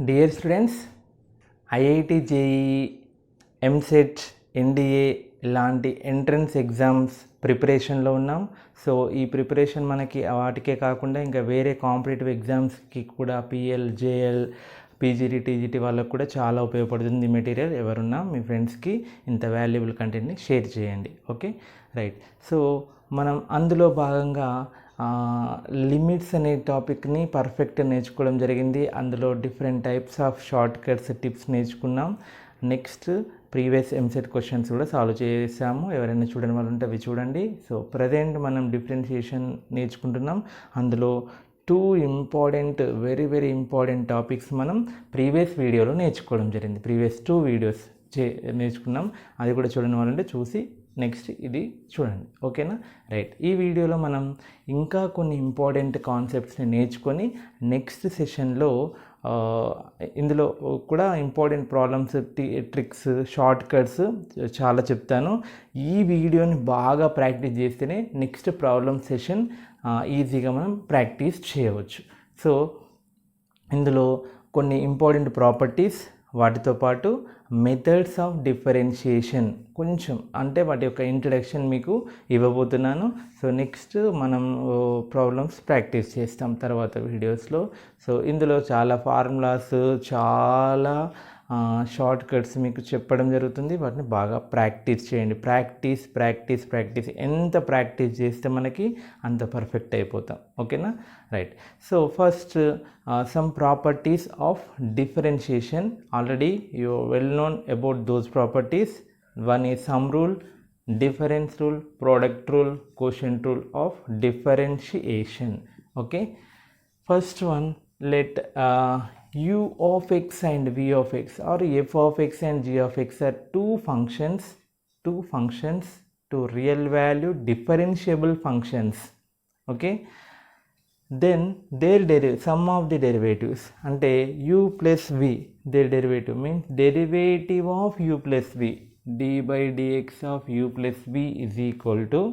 Dear students, IIT JEE, EAMCET, NDA ఇలాంటి entrance exams ప్రిపరేషన్లో ఉన్నాం. సో ఈ ప్రిపరేషన్ మనకి వాటికే కాకుండా ఇంకా వేరే కాంపిటేటివ్ ఎగ్జామ్స్కి కూడా పిఎల్, జేఎల్, పీజీటీ, టీజీటీ వాళ్ళకు కూడా చాలా ఉపయోగపడుతుంది. మెటీరియల్ ఎవరున్నా మీ ఫ్రెండ్స్కి ఇంత వాల్యుబుల్ కంటెంట్ని షేర్ చేయండి. Okay, right. సో మనం అందులో భాగంగా లిమిట్స్ అనే టాపిక్ని పర్ఫెక్ట్ నేర్చుకోవడం జరిగింది. అందులో different types of short cuts, tips నేర్చుకున్నాం. నెక్స్ట్ ప్రీవియస్ ఎంసెట్ క్వశ్చన్స్ కూడా సాల్వ్ చేసాము. ఎవరైనా చూడని వాళ్ళు ఉంటే అవి చూడండి. సో ప్రజెంట్ మనం డిఫరెన్షియేషన్ నేర్చుకుంటున్నాం. అందులో వెరీ వెరీ ఇంపార్టెంట్ టాపిక్స్ మనం ప్రీవియస్ వీడియోలో నేర్చుకోవడం జరిగింది. ప్రీవియస్ 2 వీడియోస్ నేర్చుకున్నాం. అది కూడా చూడని వాళ్ళు ఉంటే చూసి నెక్స్ట్ ఇది చూడండి. ఓకేనా, రైట్. ఈ వీడియోలో మనం ఇంకా కొన్ని ఇంపార్టెంట్ కాన్సెప్ట్స్ని నేర్చుకొని నెక్స్ట్ సెషన్లో ఇందులో కూడా important problems, tricks, short cuts చాలా చెప్తాను. ఈ వీడియోని బాగా ప్రాక్టీస్ చేస్తేనే నెక్స్ట్ ప్రాబ్లమ్ సెషన్ ఈజీగా మనం ప్రాక్టీస్ చేయవచ్చు. సో ఇందులో కొన్ని ఇంపార్టెంట్ ప్రాపర్టీస్, వాటితో పాటు మెథడ్స్ ఆఫ్ డిఫరెన్షియేషన్ కొంచెం అంటే వాటి యొక్క ఇంట్రడక్షన్ మీకు ఇవ్వబోతున్నాను. సో నెక్స్ట్ మనం ప్రాబ్లమ్స్ ప్రాక్టీస్ చేస్తాం తర్వాత వీడియోస్లో. సో ఇందులో చాలా ఫార్ములాస్, చాలా షార్ట్ కట్స్ మీకు చెప్పడం జరుగుతుంది. వాటిని బాగా ప్రాక్టీస్ చేయండి. ప్రాక్టీస్ ఎంత ప్రాక్టీస్ చేస్తే మనకి అంత పర్ఫెక్ట్ అయిపోతాం. ఓకేనా, right. So first some properties of differentiation. Already you well known about those properties. One is some rule, difference rule, product rule, quotient rule of differentiation. Okay, first one, let u of x and v of x or f of x and g of x are two functions to real value differentiable functions. Okay, then their sum of the derivatives ante u plus v, their derivative means derivative of u plus v, d by dx of u plus v is equal to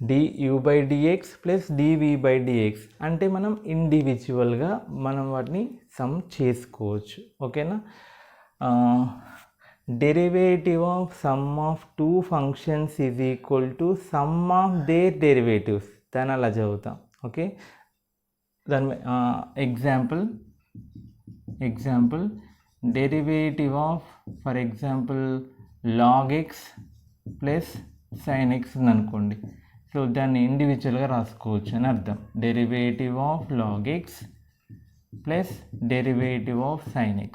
du by dx plus dv by dx. అంటే మనం ఇండివిజువల్గా మనం వాటిని some చేసుకోవచ్చు. ఓకేనా, derivative of some of 2 functions is equal to some of their derivatives. దాన్ని అలా చదువుతాం. ఓకే, దాని example derivative of for example log x plus sin x ఉందనుకోండి. సో దాన్ని ఇండివిజువల్గా రాసుకోవచ్చు అని అర్థం. Derivative of log x plus derivative of sin x.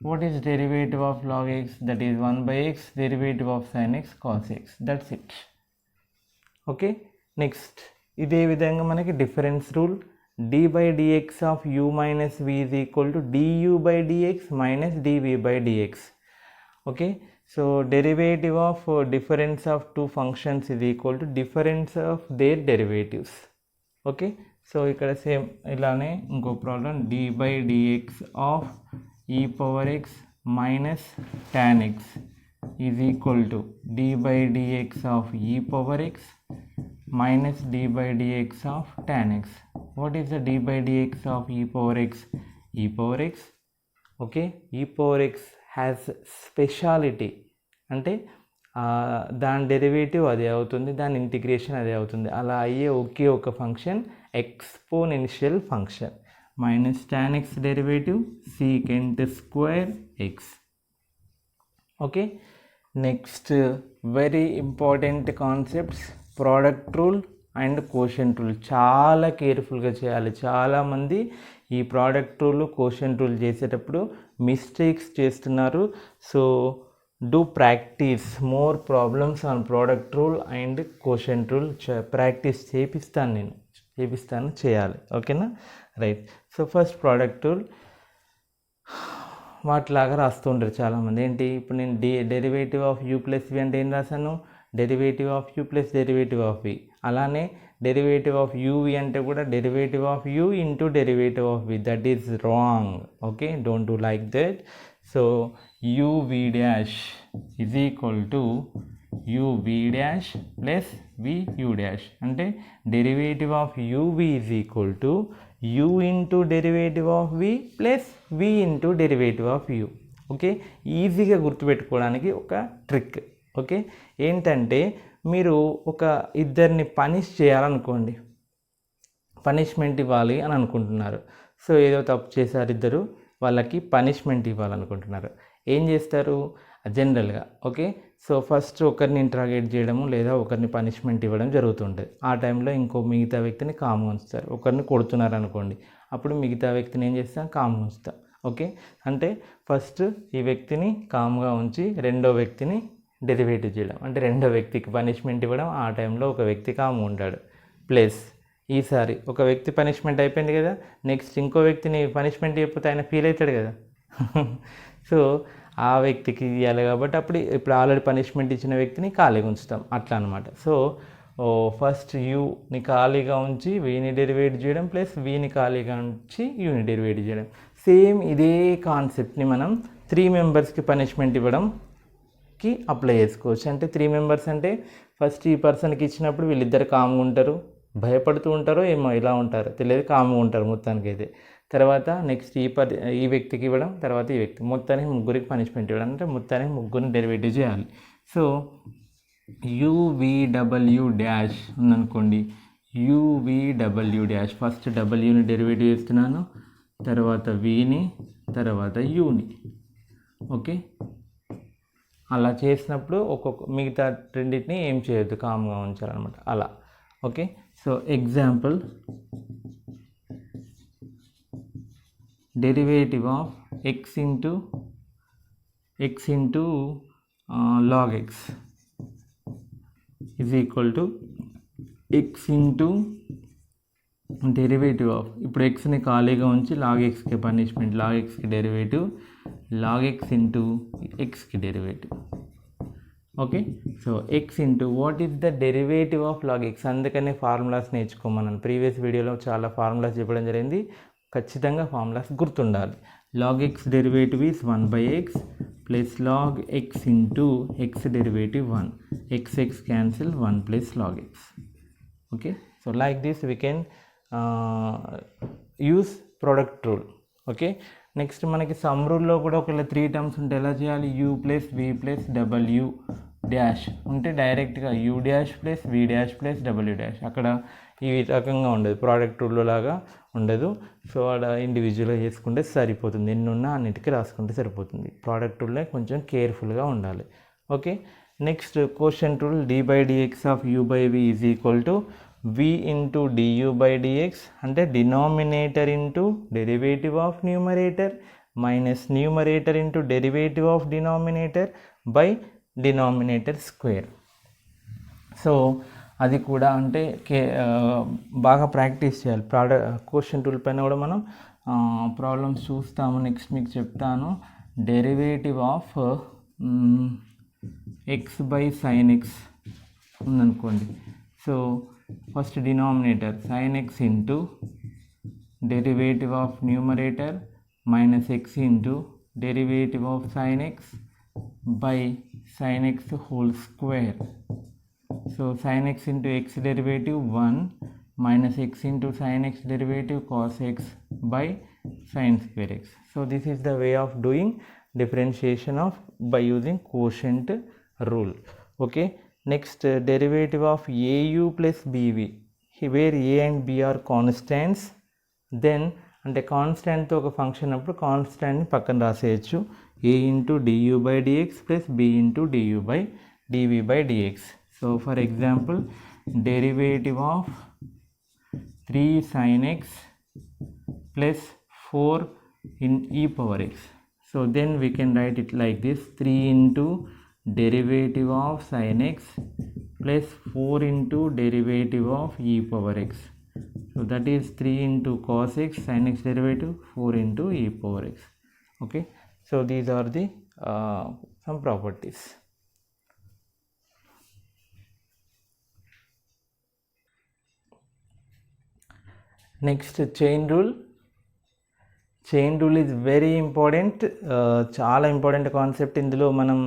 What is derivative of log x? That is 1 by x. Derivative of sin x cos x. That's it. Okay, next ఇదే విధంగా మనకి difference rule, d by dx of u minus v is equal to du by dx minus dv by dx. Okay, so derivative of difference of 2 functions is equal to difference of their derivatives. Okay, so ఇక్కడ same ఇలానే ఇంకో problem, d by dx of e power x minus tan x is equal to d by dx of e power x minus d by dx of tan x. What is the d by dx of e power x? E power x, okay, e power x has speciality. అంటే దాని derivative అదే అవుతుంది, దాని integration అదే అవుతుంది. అలా అయ్యే ఒకే ఒక function exponential function. Minus tan x derivative secant square x. Okay, next very important concepts, product rule and quotient rule. చాలా కేర్ఫుల్గా చేయాలి. చాలామంది ఈ ప్రోడక్ట్ రూల్, కోషెంట్ రూల్ చేసేటప్పుడు మిస్టేక్స్ చేస్తున్నారు. So do practice more problems on product rule and quotient rule. Practice చేపిస్తాను, చేయాలి. ఓకేనా, right. So first product rule వాటిలాగా రాస్తూ ఉంటారు చాలామంది. ఏంటి, ఇప్పుడు నేను derivative of u plus v అంటే ఏం రాశాను? Derivative of u plus derivative of v. అలానే డెరివేటివ్ ఆఫ్ యూవి అంటే కూడా derivative of u into derivative of v. That is wrong. Okay, don't do like that. So uv dash is equal to uv dash plus vu dash. అంటే derivative of uv is equal to u into derivative of v plus v into derivative of u. Okay, ఈజీగా గుర్తుపెట్టుకోవడానికి ఒక trick. Okay, ఏంటంటే మీరు ఒక ఇద్దరిని punish చేయాలనుకోండి, punishment ఇవ్వాలి అని అనుకుంటున్నారు. సో ఏదో తప్పు చేశారు ఇద్దరు, వాళ్ళకి పనిష్మెంట్ ఇవ్వాలనుకుంటున్నారు. ఏం చేస్తారు జనరల్గా? ఓకే, సో ఫస్ట్ ఒకరిని ఇంట్రాగేట్ చేయడము లేదా ఒకరిని పనిష్మెంట్ ఇవ్వడం జరుగుతుంటుంది. ఆ టైంలో ఇంకో మిగతా వ్యక్తిని కామ్గా ఉంచుతారు. ఒకరిని కొడుతున్నారు అనుకోండి, అప్పుడు మిగతా వ్యక్తిని ఏం చేస్తాం? కామ్గా ఉంచుతాం. ఓకే, అంటే ఫస్ట్ ఈ వ్యక్తిని కామ్గా ఉంచి రెండో వ్యక్తిని డెరివేటివ్ చేయడం, అంటే రెండో వ్యక్తికి పనిష్మెంట్ ఇవ్వడం. ఆ టైంలో ఒక వ్యక్తి కామ్గా ఉంటాడు. ప్లస్ ఈసారి ఒక వ్యక్తి పనిష్మెంట్ అయిపోయింది కదా, నెక్స్ట్ ఇంకో వ్యక్తిని పనిష్మెంట్ ఇవ్వకపోతే ఆయన ఫీల్ అవుతాడు కదా. సో ఆ వ్యక్తికి ఇవ్వాలి కాబట్టి అప్పుడు ఇప్పుడు ఆల్రెడీ పనిష్మెంట్ ఇచ్చిన వ్యక్తిని ఖాళీగా ఉంచుతాం, అట్లా అనమాట. సో ఫస్ట్ యూని ఖాళీగా ఉంచి వీని డెరివేట్ చేయడం, ప్లస్ వీని ఖాళీగా ఉంచి యూని డెరివేట్ చేయడం. సేమ్ ఇదే కాన్సెప్ట్ని మనం 3 మెంబర్స్కి పనిష్మెంట్ ఇవ్వడంకి అప్లై చేసుకోవచ్చు. అంటే 3 మెంబర్స్ అంటే ఫస్ట్ ఈ పర్సన్కి ఇచ్చినప్పుడు వీళ్ళిద్దరు కామ్గా ఉంటారు, భయపడుతూ ఉంటారో ఏమో ఇలా ఉంటారు తెలియదు, కామ్గా ఉంటారు మొత్తానికి అయితే. తర్వాత నెక్స్ట్ ఈ వ్యక్తికి ఇవ్వడం, తర్వాత ఈ వ్యక్తి, మొత్తానికి ముగ్గురికి పనిష్మెంట్ ఇవ్వడం, అంటే మొత్తానికి ముగ్గురిని డెరివేటివ్ చేయాలి. సో uv డాష్ ఉందనుకోండి, uv డాష్ ఫస్ట్ డబ్ల్యూని డెరివేటివ్ చేస్తున్నాను, తర్వాత వీని, తర్వాత యూని. ఓకే, అలా చేసినప్పుడు మిగతా రెండింటిని ఏం చేయొద్దు, కామ్గా ఉంచాలన్నమాట అలా. Okay, so example derivative of x into log x is equal to x into derivative of, ఇప్పుడు ఎక్స్ని ఖాళీగా ఉంచి log xకి పనిష్మెంట్, log xకి డెరివేటివ్ log x ఇంటూ xకి derivative. Okay, so x into what is the derivative of log x. అందుకనే formulas నేర్చుకోమన్నాను. Previous వీడియోలో చాలా ఫార్ములాస్ చెప్పడం జరిగింది, ఖచ్చితంగా ఫార్ములాస్ గుర్తుండాలి. log x derivative is 1/x plus log x into x derivative 1, x cancel 1 plus log x. Okay, so like this we can use product rule. Okay, next మనకి sum రూల్లో కూడా ఒకవేళ 3 టర్మ్స్ ఉంటే ఎలా చేయాలి? u plus v plus w dash ఉంటే డైరెక్ట్గా u dash plus v dash plus w dash. అక్కడ ఈ రకంగా ఉండదు, ప్రోడక్ట్ రూల్లో లాగా ఉండదు. సో అక్కడ ఇండివిజువల్గా చేసుకుంటే సరిపోతుంది, ఎన్నున్నా అన్నిటికీ రాసుకుంటే సరిపోతుంది. ప్రోడక్ట్ రూల్లో కొంచెం కేర్ఫుల్గా ఉండాలి. Okay, next question rule d/dx of u/v is equal to v into du/dx, అంటే denominator into derivative of numerator minus numerator into derivative of denominator by denominator square. So అది కూడా అంటే బాగా ప్రాక్టీస్ చేయాలి. క్వశ్చన్ రూల్ పైన కూడా మనం problems చూస్తాము. నెక్స్ట్ మీకు చెప్తాను. Derivative of x by sine x ఉందనుకోండి. So first denominator sine x into derivative of numerator minus x into derivative of sine x by sine x whole square. So sin x into x derivative 1 minus x into sin x derivative cos x by sin square x. So this is the way of doing differentiation of by using quotient rule. Okay, next derivative of au plus bv, where a and b are constants, then అంటే కాన్స్టాంట్తో ఒక function అప్పుడు కాన్స్టాంట్ని పక్కన రాసేయచ్చు. a into du by dx plus b into du by dv by dx. So for example, derivative of 3 sin x plus 4 in e power x. So then we can write it like this: 3 into derivative of sin x plus 4 into derivative of e power x. So that is 3 into cos x, sin x derivative, 4 into e power x. Okay, so these are the some properties. Next chain rule. Chain rule is very important, చాలా important concept. ఇందులో మనం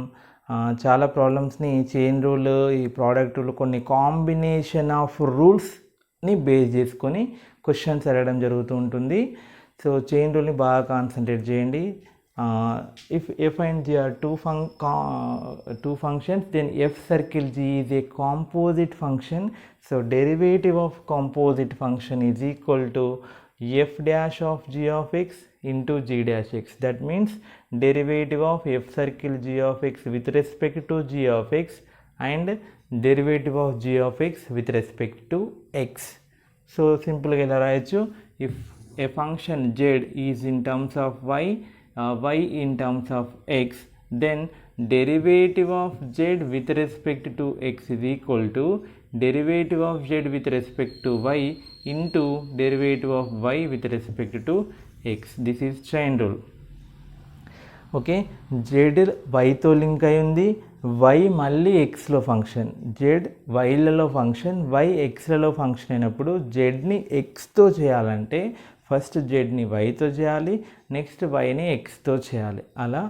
చాలా ప్రాబ్లమ్స్ని chain rule, ఈ product rule, కొన్ని combination of రూల్స్ని base చేసుకొని questions అడగడం జరుగుతూ ఉంటుంది. సో చైన్ రూల్ని బాగా కాన్సన్ట్రేట్ చేయండి. If F and G are two functions, then f circle g is a composite function. So derivative of composite function is equal to f dash of g of x into g dash x. That means derivative of f circle g of x with respect to g of x and derivative of g of x with respect to x. So simple ga ila rayachu, if a function z is in terms of y, y in terms of x, then derivative of z with respect to x is equal to derivative of z with respect to y into derivative of y with respect to x. This is chain rule. Okay, Z వైతో link అయి ఉంది, Y మళ్ళీ ఎక్స్లో function, Z వైలలో function, Y ఎక్స్లలో function అయినప్పుడు జెడ్ని ఎక్స్తో చేయాలంటే ఫస్ట్ జెడ్ని వైతో చేయాలి, నెక్స్ట్ వైని ఎక్స్తో చేయాలి. అలా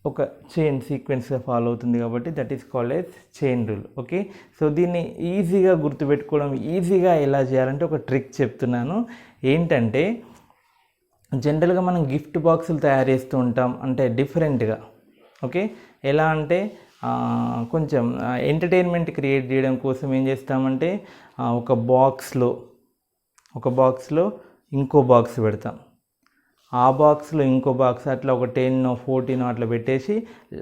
ఒక చైన్ సీక్వెన్స్గా ఫాలో అవుతుంది కాబట్టి that is called as chain rule. Okay, so దీన్ని ఈజీగా గుర్తుపెట్టుకోవడం, ఈజీగా ఎలా చేయాలంటే ఒక ట్రిక్ చెప్తున్నాను. ఏంటంటే జనరల్గా మనం గిఫ్ట్ బాక్సులు తయారు చేస్తూ ఉంటాం, అంటే డిఫరెంట్గా. ఓకే, ఎలా అంటే కొంచెం ఎంటర్టైన్మెంట్ క్రియేట్ చేయడం కోసం ఏం చేస్తామంటే ఒక బాక్స్లో ఇంకో బాక్స్ పెడతాం, ఆ బాక్స్లో ఇంకో బాక్స్, అట్లా ఒక 10 14 అట్లా పెట్టేసి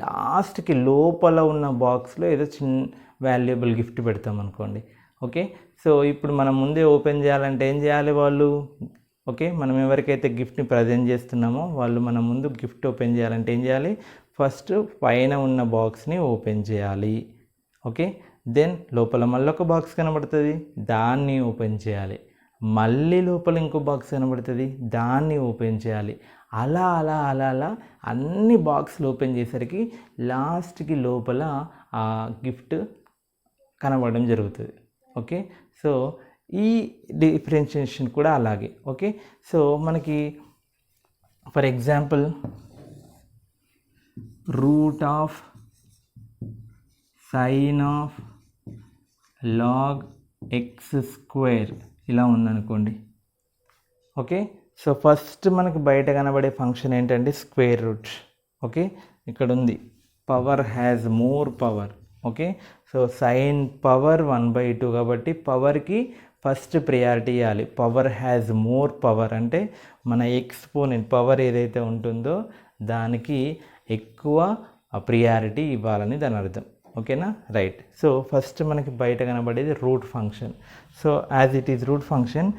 లాస్ట్కి లోపల ఉన్న బాక్స్లో ఏదో చిన్న వాల్యుయబుల్ గిఫ్ట్ పెడతాం అనుకోండి. ఓకే, సో ఇప్పుడు మనం ముందే ఓపెన్ చేయాలంటే ఏం చేయాలి వాళ్ళు, ఓకే, మనం ఎవరికైతే గిఫ్ట్ని ప్రజెంట్ చేస్తున్నామో వాళ్ళు మన ముందు గిఫ్ట్ ఓపెన్ చేయాలంటే ఏం చేయాలి, ఫస్ట్ పైన ఉన్న బాక్స్ని ఓపెన్ చేయాలి. ఓకే, దెన్ లోపల మళ్ళీ ఒక బాక్స్ కనబడుతుంది, దాన్ని ఓపెన్ చేయాలి, మళ్ళీ లోపల ఇంకో బాక్స్ కనబడుతుంది, దాన్ని ఓపెన్ చేయాలి. అలా అలా అలా అలా అన్ని బాక్స్లు ఓపెన్ చేసరికి లాస్ట్కి లోపల ఆ గిఫ్ట్ కనబడడం జరుగుతుంది. ఓకే, సో ఈ డిఫరెన్షియేషన్ కూడా అలాగే. ఓకే, సో మనకి for example root of sine of log x square ఇలా ఉందనుకోండి. ఓకే, సో ఫస్ట్ మనకి బయట కనబడే ఫంక్షన్ ఏంటంటే స్క్వేర్ రూట్. ఓకే, ఇక్కడ ఉంది power has more power. Okay, so sine power 1/2 కాబట్టి పవర్కి ఫస్ట్ ప్రియారిటీ ఇవ్వాలి. పవర్ హ్యాజ్ మోర్ పవర్ అంటే మన ఎక్స్పోనెంట్ పవర్ ఏదైతే ఉంటుందో దానికి ఎక్కువ ప్రియారిటీ ఇవ్వాలని దాని అర్థం. ఓకేనా, రైట్. సో ఫస్ట్ మనకి బయట కనబడేది root function. So as it is root function,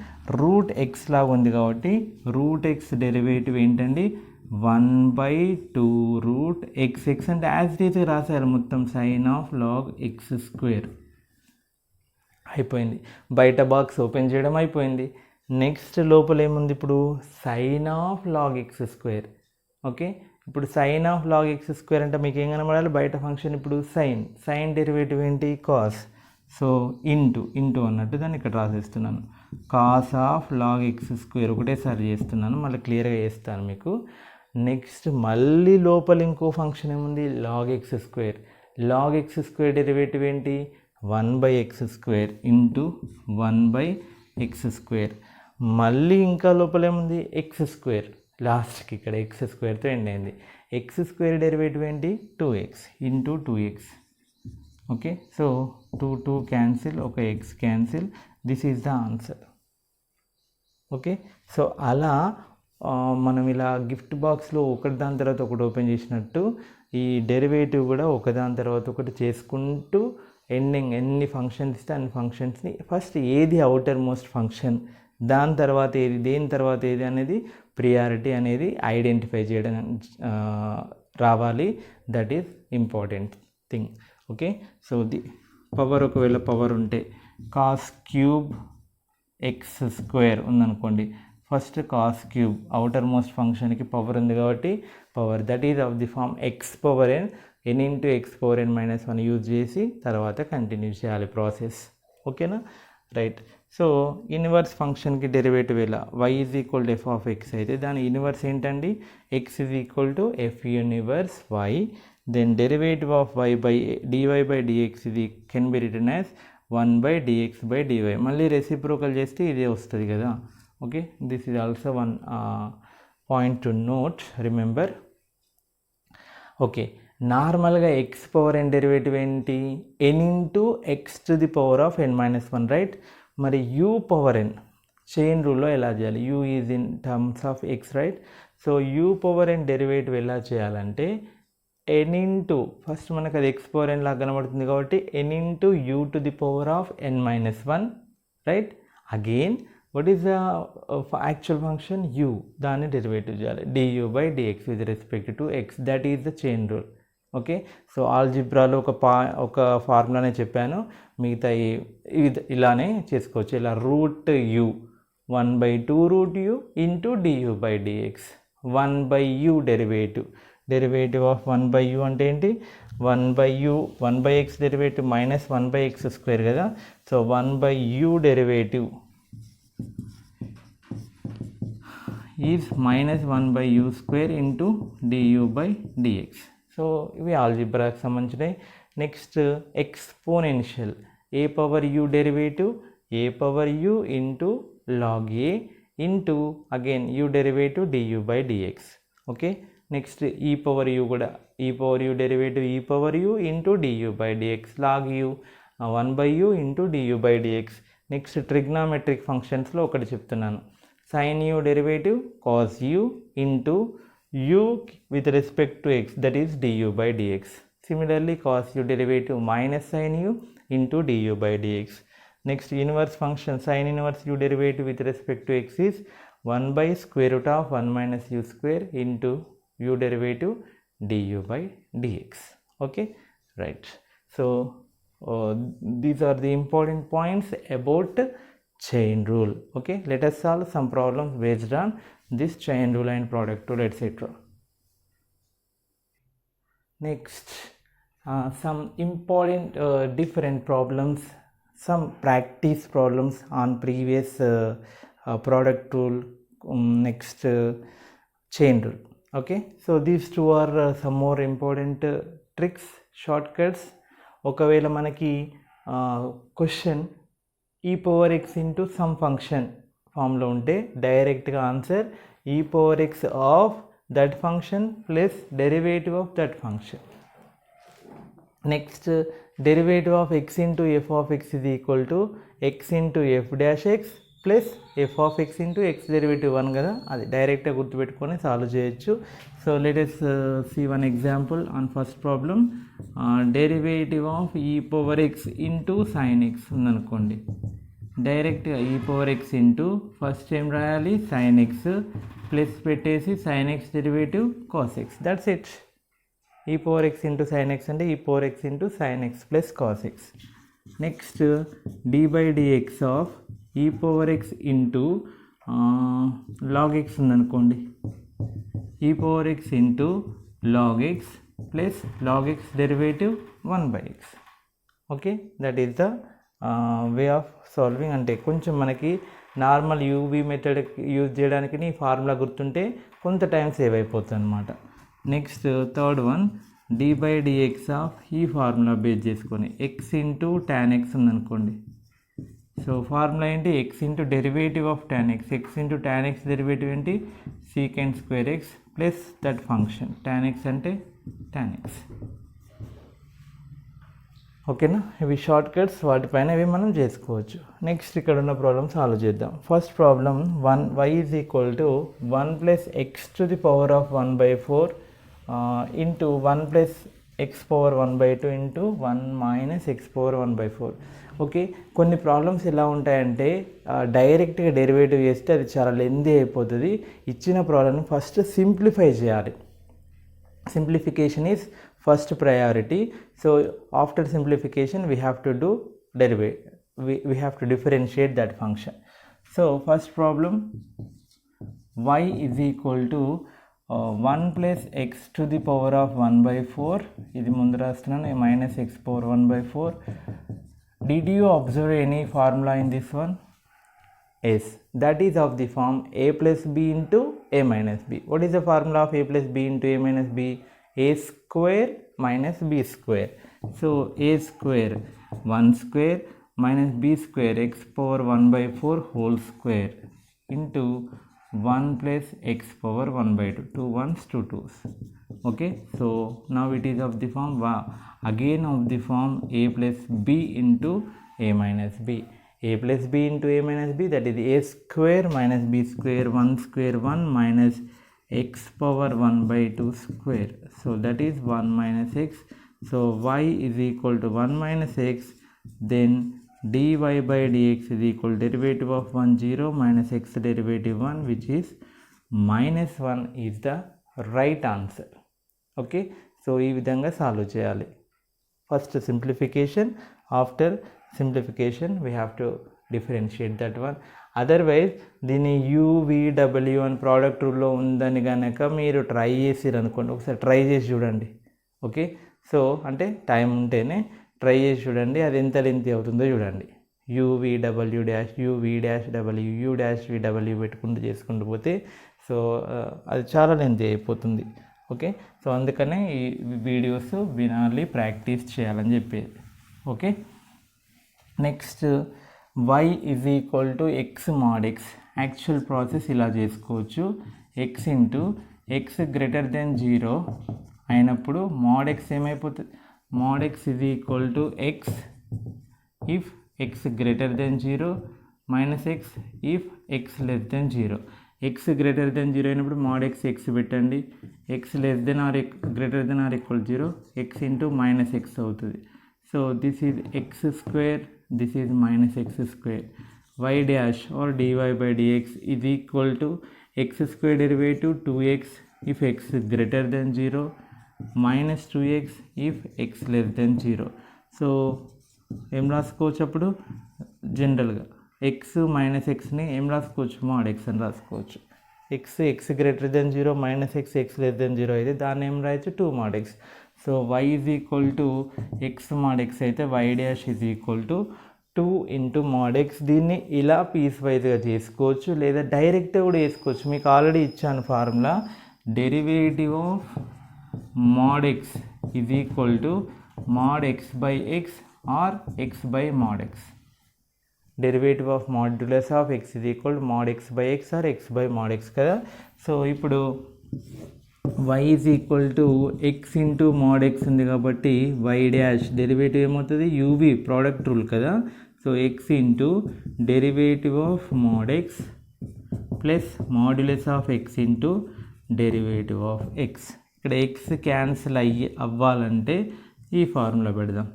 root x లాగా ఉంది కాబట్టి రూట్ ఎక్స్ డెరివేటివ్ ఏంటండి 1/2 రూట్ ఎక్స్. ఎక్స్ అంటే యాజ్ ఇట్ ఈజ్ రాసేయాలి మొత్తం, sine of log x square అయిపోయింది. బయట బాక్స్ ఓపెన్ చేయడం అయిపోయింది. నెక్స్ట్ లోపల ఏముంది ఇప్పుడు, sine of log x square. Okay, ఇప్పుడు sine of log x square అంటే మీకు ఏం కనబడాలి, బయట ఫంక్షన్ ఇప్పుడు సైన్ డెరివేటివ్ ఏంటి కాస్. సో ఇంటూ అన్నట్టు దాన్ని ఇక్కడ రాసేస్తున్నాను, cos of log x square ఒకటేసారి చేస్తున్నాను, మళ్ళీ క్లియర్గా చేస్తాను మీకు. నెక్స్ట్ మళ్ళీ లోపల ఇంకో ఫంక్షన్ ఏముంది, log x square. Log x square derivative ఏంటి 1/x square into 1/x square. మళ్ళీ ఇంకా లోపల ఏముంది ఎక్స్ స్క్వేర్, లాస్ట్కి ఇక్కడ ఎక్స్ స్క్వేర్తో ఎండ్ అయింది. ఎక్స్ స్క్వేర్ డెరివేటివ్ ఏంటి 2x into 2x. Okay, so 2 cancel, ఒక x cancel, this is the answer. Okay, so అలా మనం ఇలా గిఫ్ట్ బాక్స్లో ఒకటి దాని తర్వాత ఒకటి ఓపెన్ చేసినట్టు ఈ డెరివేటివ్ కూడా ఒకదాని తర్వాత ఒకటి చేసుకుంటూ ఎండింగ్ ఎన్ని ఫంక్షన్స్ ఇస్తే అన్ని ఫంక్షన్స్ని ఫస్ట్ ఏది అవుటర్ మోస్ట్ ఫంక్షన్, దాని తర్వాత ఏది, దేని తర్వాత ఏది అనేది ప్రియారిటీ అనేది ఐడెంటిఫై చేయడం రావాలి. That is important thing. Okay, so the power ఒకవేళ పవర్ ఉంటే కాస్ క్యూబ్ ఎక్స్ స్క్వేర్ ఉందనుకోండి, first cos cube outermost ఫంక్షన్కి పవర్ ఉంది కాబట్టి power that is of the form x power n into x power n-1 use చేసి తర్వాత continue చేయాలి process. ఓకేనా, రైట్. సో ఇన్వర్స్ ఫంక్షన్కి డెరివేటివ్ ఎలా, y is equal to f of x అయితే దాని ఇన్వర్స్ ఏంటండి, x is equal to F inverse y. then derivative of y by dy by dx ఇది can be written as 1 by dx by dy. మళ్ళీ reciprocal చేస్తే ఇదే వస్తుంది కదా. Okay, this is also one point to note, remember. Okay, నార్మల్గా X power n derivative ఏంటి, n into X to the power of n minus 1, right. మరి u power n chain రూల్లో ఎలా చేయాలి, u is in terms of X, right. So u power n derivative ఎలా చేయాలంటే n into, first మనకు అది X power n లాగా కనబడుతుంది కాబట్టి n into u to the power of n minus 1, right. Again what is the actual function u, దాన్ని derivative చేయాలి du by dx with respect to x, that is the chain rule. Okay, so ఆల్జిబ్రాలో ఒక ఫార్ములానే చెప్పాను, మిగతా ఇలానే చేసుకోవచ్చు. ఇలా root u 1/2 root u into du by dx, 1/u derivative of 1/u అంటే ఏంటి, 1/u 1/x derivative minus 1/x square కదా. So 1/u derivative is minus 1/u square into du by dx. So ఇవి ఆల్జిబ్రాకి సంబంధించినవి. Next exponential, a power u derivative a power u into log a into again u derivative du by dx. Okay, next ఈ power u కూడా, ఈ power u derivative ఈ power u into du by dx, log u 1/u into du by dx. Next trigonometric ఫంక్షన్స్లో ఒకటి చెప్తున్నాను, sin u derivative cos u into u with respect to x, that is du by dx. Similarly cos u derivative minus sin u into du by dx. Next inverse function, sin inverse u derivative with respect to x is 1 by square root of 1 minus u square into u derivative du by dx. Okay, right. So these are the important points about chain rule. Okay, let us solve some problems based on this chain rule and product rule, etc. Next, some important different problems, some practice problems on previous product rule, next chain rule. Okay, so these two are some more important tricks, shortcuts. ఒకవేళ మనకి question e power x into sum function ఫామ్లో ఉంటే డైరెక్ట్గా answer e power x of that function plus derivative of that function. Next derivative of x into f of x is equal to x into f dash x plus f of x into x derivative 1 కదా, అది డైరెక్ట్గా గుర్తుపెట్టుకొని solve చేయొచ్చు. So let us see one example on first problem. Derivative of e power x into sin x ఉందనుకోండి, డైరెక్ట్గా e power x into first ఏం రాయాలి sin x plus పెట్టేసి sin x derivative cos x, that's it. e power x into sin x అంటే e power x into sin x plus cos x. Next d by dx of e power x into log x ఉందనుకోండి, e power x into log x plus log x derivative 1/x. Okay, that is the way of solving. అంటే కొంచెం మనకి normal UV method use చేయడానికి ఈ formula గుర్తుంటే కొంత time save అయిపోతుంది అనమాట. Next third one, d by dx of ఈ ఫార్ములా బేస్ చేసుకొని ఎక్స్ ఇంటూ టాన్ ఎక్స్ ఉందనుకోండి. సో ఫార్ములా ఏంటి, x into derivative of tan x, x into tan x derivative ఏంటి secant square x plus that function tan x అంటే tan x. ఓకేనా, ఇవి short cuts, వాటిపైన ఇవి మనం చేసుకోవచ్చు. నెక్స్ట్ ఇక్కడ ఉన్న ప్రాబ్లమ్ సాల్వ్ చేద్దాం. First problem, y is equal to 1 plus X to the power of 1/4 into 1 plus X power 1/2 into 1 minus X power 1/4. Okay, కొన్ని ప్రాబ్లమ్స్ ఎలా ఉంటాయంటే డైరెక్ట్గా డెరివేటివ్ చేస్తే అది చాలా లెందీ అయిపోతుంది. ఇచ్చిన ప్రాబ్లమ్ని ఫస్ట్ సింప్లిఫై చేయాలి. Simplification is first priority. So after simplification we have to do derivative, we have to differentiate that function. So first problem, y is equal to 1 plus x to the power of 1/4, ఇది ముందు రాస్తున్నాను, minus x power 1/4. Did you observe any formula in this one? Yes, that is of the form a plus b into a minus b. What is the formula of a plus b into a minus b? A square minus b square. So a square 1 square minus b square x power 1 by 4 whole square into 1 plus x power 1 by 2. 2 ones, 2 twos. Okay, so now it is of the form again of the form a plus b into a minus b. A plus b into a minus b, that is a square minus b square 1 square 1 minus x power 1 by 2 square. So that is 1 minus x. So y is equal to 1 minus x, then dy by dx is equal to derivative of 1 0 minus x derivative 1, which is minus 1 is the right answer. Okay, so ఈ విధంగా solve చేయాలి. First simplification, after simplification we have to differentiate that one. Otherwise దీన్ని UVW అని product రూల్లో ఉందని కనుక మీరు try చేసిరు అనుకోండి, ఒకసారి ట్రై చేసి చూడండి. ఓకే, సో అంటే టైం ఉంటేనే ట్రై చేసి చూడండి, అది ఎంత లెంత్ అవుతుందో చూడండి. UVW dash UV dash W you dash VW పెట్టుకుంటూ చేసుకుంటూ పోతే సో అది చాలా లెంత్ అయిపోతుంది. ఓకే, సో అందుకనే ఈ వీడియోస్ వినాలి, ప్రాక్టీస్ చేయాలని చెప్పేది. Okay, next y is equal to x mod x. Actual process ఇలా చేసుకోవచ్చు. X into x greater than 0 అయినప్పుడు మాడ్ ఎక్స్ ఏమైపోతుంది, mod x is equal to x if x greater than 0 minus x if x less than 0. X greater than 0 అయినప్పుడు mod x x పెట్టండి, x less than or greater than or equal 0 x into minus x అవుతుంది. So this is x square, this is minus x square. Y dash or dy by dx is equal to x square derivative 2x if x greater than 0 minus 2x if x less than 0. So ఏం రాసుకోవచ్చు అప్పుడు జనరల్గా X minus ఎక్స్ని ఏం రాసుకోవచ్చు, mod x అని రాసుకోవచ్చు. X greater than 0 minus x less than 0 అయితే దాన్ని ఏం రాయొచ్చు, 2 mod x. So y is equal to x mod x అయితే y dash is equal to 2 into mod x. దీన్ని ఇలా పీస్ వైజ్గా చేసుకోవచ్చు లేదా డైరెక్ట్గా కూడా చేసుకోవచ్చు. మీకు ఆల్రెడీ ఇచ్చాను formula, derivative of mod x is equal to mod x by x or x by mod x. Derivative of modulus of x is equal to mod x by x or x by mod x కదా. So ఇప్పుడు y is equal to x into mod x ఉంది కాబట్టి y dash derivative ఏమవుతుంది, UV product rule కదా. So x into derivative of mod x plus modulus of X into derivative of x. ఇక్కడ x cancel అవ్వాలంటే ఈ formula పెడదాం,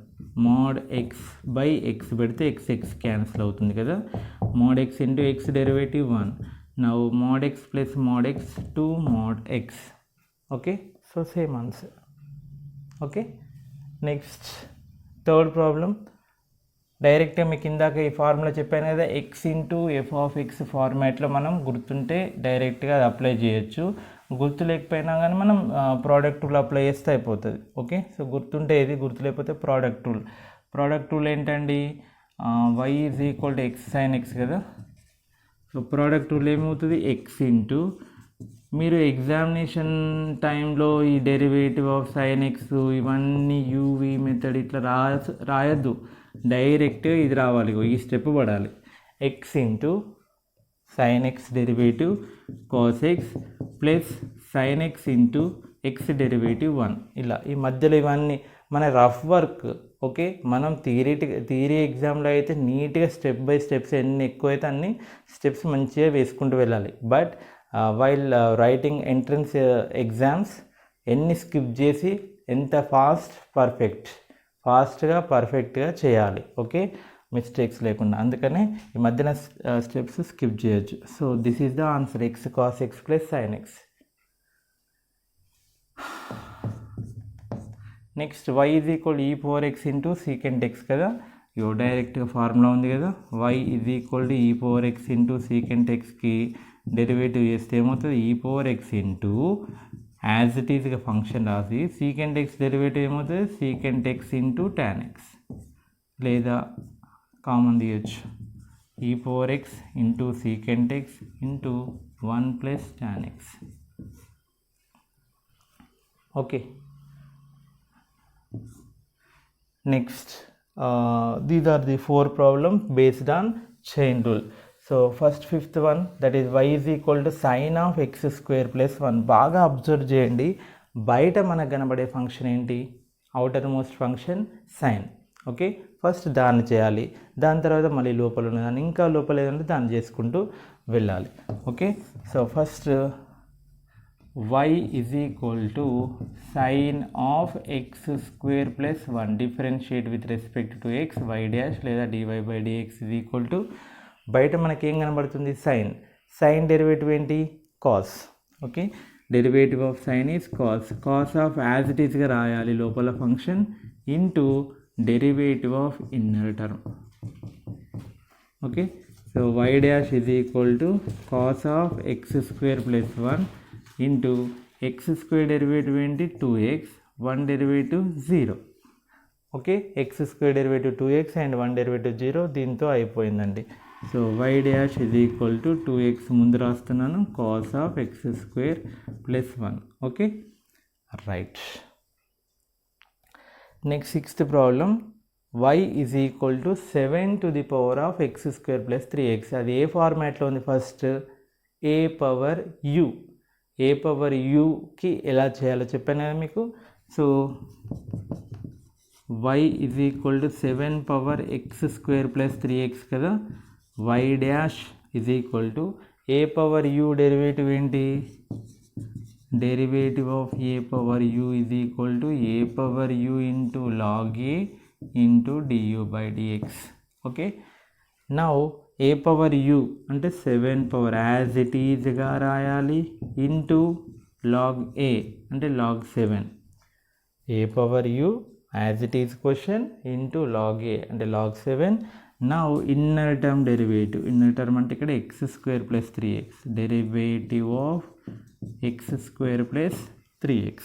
mod x by x పెడితే x cancel అవుతుంది కదా. Mod x into x derivative 1. Now mod x plus mod x 2 mod x. Okay, so same answer. Okay, next third problem. డైరెక్ట్గా మీకు ఇందాక ఈ ఫార్ములా చెప్పాను కదా, x into f of x ఫార్మాట్లో మనం గుర్తుంటే డైరెక్ట్గా అది అప్లై చేయొచ్చు. గుర్తు లేకపోయినా కానీ మనం ప్రోడక్ట్ రూల్ అప్లై చేస్తే అయిపోతుంది. ఓకే, సో గుర్తుంటే ఏది, గుర్తు లేకపోతే ప్రోడక్ట్ రూల్. ప్రోడక్ట్ రూల్ ఏంటండి, y is equal to x sine X కదా. సో ప్రోడక్ట్ రూల్ ఏమవుతుంది, ఎక్స్ ఇంటూ, మీరు ఎగ్జామినేషన్ టైంలో ఈ డెరివేటివ్ ఆఫ్ సైన్ ఎక్స్ ఇవన్నీ యూవీ మెథడ్ ఇట్లా రాయద్దు, డైరెక్ట్గా ఇది రావాలి, ఈ స్టెప్ పడాలి. X into sine x derivative cos x plus sine x into x derivative 1. ఇలా ఈ మధ్యలో ఇవన్నీ మన రఫ్ వర్క్. ఓకే, మనం థియరీ ఎగ్జామ్లో అయితే నీట్గా స్టెప్ బై స్టెప్స్ ఎన్ని ఎక్కువైతే అన్ని స్టెప్స్ మంచిగా వేసుకుంటూ వెళ్ళాలి. But while writing entrance exams ఎన్ని స్కిప్ చేసి ఎంత ఫాస్ట్గా పర్ఫెక్ట్గా చేయాలి. ఓకే, మిస్టేక్స్ లేకుండా. అందుకనే ఈ మధ్యన స్టెప్స్ స్కిప్ చేయొచ్చు. So this is the answer, x cos x plus sine x. Next y is equal e power x into secant x కదా. ఇవో డైరెక్ట్గా ఫార్ములా ఉంది కదా, y is equal to e power x into secant ఎక్స్కి derivative చేస్తే ఏమవుతుంది, e power x into as it ఈజ్గా function రాసి సీకెంట్ ఎక్స్ డెరివేటివ్ ఏమవుతుంది, secant x into tan x, లేదా కామన్ తీయచ్చు e power x into secant x into 1 plus tan X. Okay, Next, these are the 4 problems based on chain rule. So first fifth one, that is y is equal to sin of x square plus 1. బాగా observe చేయండి, బయట మనకు కనబడే function ఏంటి, outermost function sine. Okay, first దాన్ని చేయాలి, దాని తర్వాత మళ్ళీ లోపల ఉన్నదాన్ని, ఇంకా లోపల ఏదంటే దాన్ని చేసుకుంటూ వెళ్ళాలి. Okay, so first y is equal to sin of x square plus 1. Differentiate with respect to x, y dash లేదా dy by dx is equal to, బయట మనకి ఏం కనబడుతుంది, సైన్. సైన్ డెరివేటివ్ ఏంటి, cos. Okay, derivative of sine is cos. Cos of as it ఈస్గా రాయాలి లోపల function into derivative of inner term. Okay, so y dash is equal to cos of x square plus 1 into x square derivative ఏంటి 2x, 1 derivative 0. Okay, X square derivative 2x and 1 derivative 0, దీంతో అయిపోయిందండి. So y dash is equal to 2x ముందు రాస్తున్నాను, cos of x square plus 1. Okay, right. Next sixth problem, y is equal to 7 to the power of x square plus 3x. అది ఏ ఫార్మాట్లో ఉంది, first a power u. A power యూకి ఎలా చేయాలో చెప్పాను కదా మీకు. So y is equal to 7 power x square plus 3x కదా, y dash is equal to a power u derivative ఏంటి, derivative of a power u is equal to a power u into log a into du by dx. Okay, now a power u అంటే 7 power as it ఈజ్గా రాయాలి into log a అంటే log 7. A power u as it is question into log a అంటే log 7. Now inner term derivative, inner term అంటే ఇక్కడ x square plus 3x, derivative of x square plus 3x.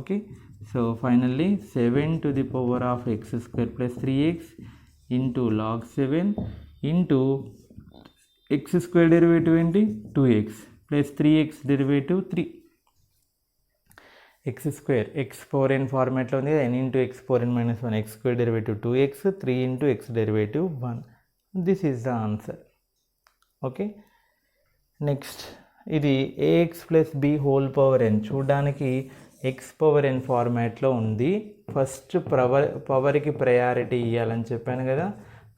Okay, so finally 7 to the power of x square plus 3x into log 7 into x square derivative ఏంటి 2x plus 3x derivative 3. X square x power n ఫార్మాట్లో ఉంది, n into x power n minus 1, x square derivative 2x, 3 into x derivative 1. This is the answer. Okay, next ఇది ax plus b whole power n. చూడడానికి x power n ఫార్మాట్లో ఉంది. First పవర్కి priority ఇవ్వాలని చెప్పాను కదా.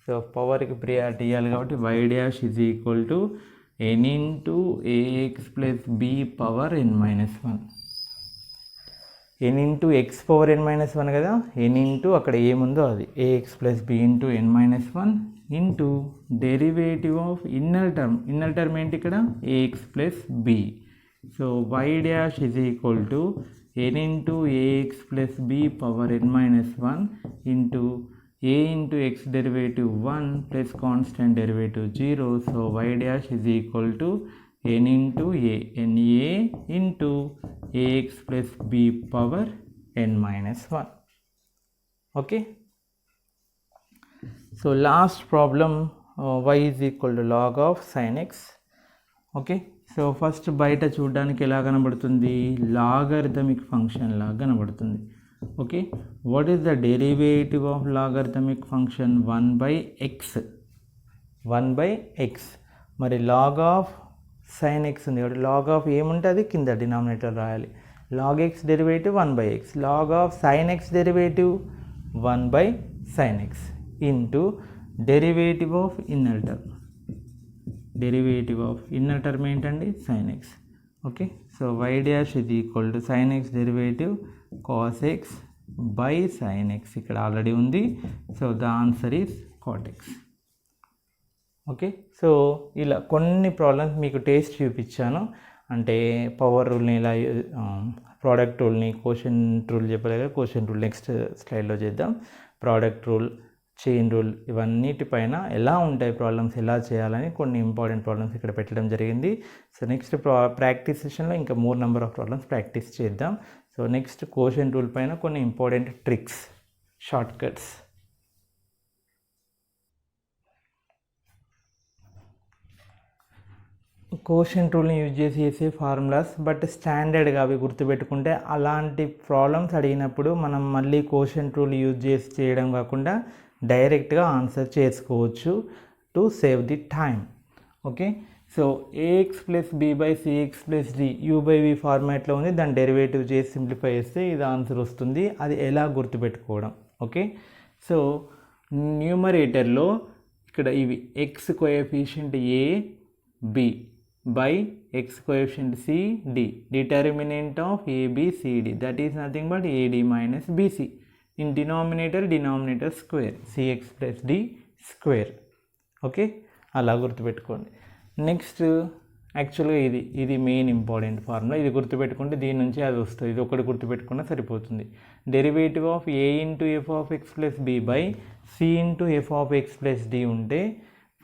So పవర్కి priority ఇవ్వాలి కాబట్టి y dash is equal to n into ax plus b power n minus 1. n into x power n minus 1 కదా, n into అక్కడ ఏముందో అది ax plus b into n minus 1 into derivative of inner term. Inner term ఏంటి ఇక్కడ ax plus b. So y dash is equal to n into ax plus b power n minus 1 into a into x derivative 1 plus constant derivative 0. So y dash is equal to n into a, na into ax plus b power n minus 1. Okay, so last problem, y is equal to log of sin x. Okay, so first బయట చూడడానికి ఎలా కనబడుతుంది, logarithmic function లాగా కనబడుతుంది. Okay, what is the derivative of logarithmic function 1 by x. 1 by x. మరి log of sine x ఉంది కాబట్టి log of ఏముంటుంది కింద డినామినేటర్ రాయాలి. Log x derivative 1 by x, log of sine x derivative 1 by sine x into derivative of inner term. Derivative of inner term ఏంటండి sine x. Okay, so y dash ఇది equal to sign x derivative cos x by sin x ఇక్కడ already ఉంది. So the answer is cot x. Okay, so ఇలా కొన్ని problems మీకు taste చూపించాను. అంటే power రూల్ని ఇలా, ప్రోడక్ట్ రూల్ని, కోషెంట్ రూల్ చెప్పలేదు, కోషెంట్ రూల్ నెక్స్ట్ స్లైడ్లో చేద్దాం. ప్రోడక్ట్ రూల్, చైన్ రూల్, ఇవన్నిటిపైన ఎలా ఉంటాయి ప్రాబ్లమ్స్, ఎలా చేయాలని కొన్ని ఇంపార్టెంట్ ప్రాబ్లమ్స్ ఇక్కడ పెట్టడం జరిగింది. సో నెక్స్ట్ ప్రాక్టీస్ సెషన్లో ఇంకా more number of problems practice చేద్దాం. సో నెక్స్ట్ కోషెంట్ రూల్ పైన కొన్ని important tricks, short cuts. Quotient రూల్ని యూజ్ చేసి చేసే ఫార్ములాస్, బట్ స్టాండర్డ్గా అవి గుర్తుపెట్టుకుంటే అలాంటి ప్రాబ్లమ్స్ అడిగినప్పుడు మనం మళ్ళీ కోషెంట్ రూల్ యూజ్ చేసి చేయడం కాకుండా డైరెక్ట్గా ఆన్సర్ చేసుకోవచ్చు to save the time. Okay, so a x plus b by c x plus d u by v ఫార్మాట్లో ఉంది. దాని డెరివేటివ్ చేసి సింప్లిఫై చేస్తే ఇది ఆన్సర్ వస్తుంది. అది ఎలా గుర్తుపెట్టుకోవడం. ఓకే, సో న్యూమరేటర్లో ఇక్కడ ఇవి x coefficient A B by x coefficient c d, determinant of a b c d, that is nothing but ad minus bc, in denominator square cx plus d square. Okay, అలా గుర్తుపెట్టుకోండి. Next యాక్చువల్గా ఇది main important formula. ఇది గుర్తుపెట్టుకుంటే దీని నుంచి అది వస్తుంది. ఇది ఒకటి గుర్తుపెట్టుకున్నా సరిపోతుంది. Derivative of a into f of x plus b by c into f of x plus d ఉంటే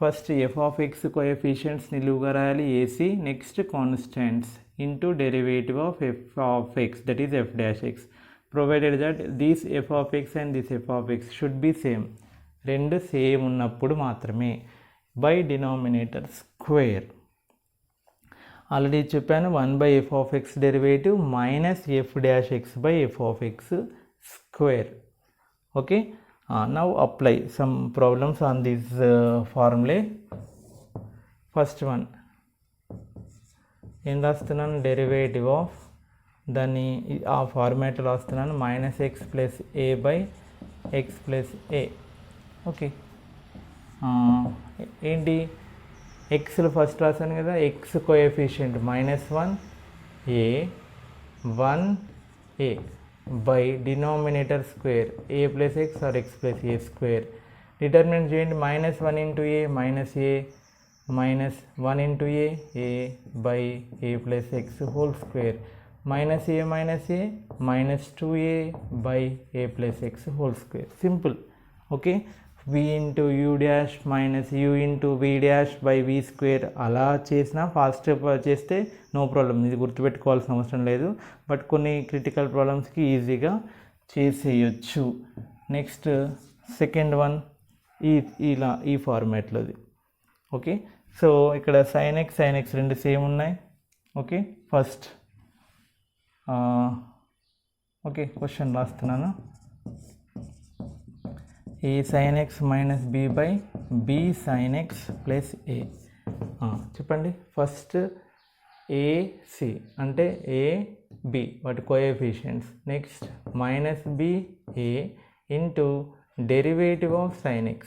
first f of x coefficients నిలువుగా రాయాలి a c, next constants into derivative of f of x, that is f dash x, provided that this f of x and this f of x should be same. రెండు same ఉన్నప్పుడు మాత్రమే. By denominator square already చెప్పాను. 1 by f of X derivative minus f dash X by f of x square. Okay, now apply some problems on this formula. First one ఏం రాస్తున్నాను, derivative of దాన్ని ఆ ఫార్మాట్లో రాస్తున్నాను, minus X plus A by X plus A. Okay, ఏంటి ఎక్స్లో first రాశాను కదా, X coefficient -1 A 1 A by denominator square a plus x or x plus a square. Determinant చేయండి, -1 into a minus 1 into a by a plus x whole square, minus a minus 2a by a plus x whole square. Simple. Okay, v into u dash minus u into v dash by v square అలా చేసినా fast చేస్తే no problem. ఇది గుర్తుపెట్టుకోవాల్సిన అవసరం లేదు, but కొన్ని critical ప్రాబ్లమ్స్కి ఈజీగా చేసేయచ్చు. నెక్స్ట్ సెకండ్ వన్ ఈ ఫార్మాట్లోది. ఓకే, సో ఇక్కడ సైన్ ఎక్స్ రెండు సేమ్ ఉన్నాయి. ఓకే, ఫస్ట్ ఓకే క్వశ్చన్ రాస్తున్నాను. a sin x minus b by b sin x plus a. చెప్పండి, ఫస్ట్ ac అంటే a b వాటి coefficients, next minus b a into derivative of sin x,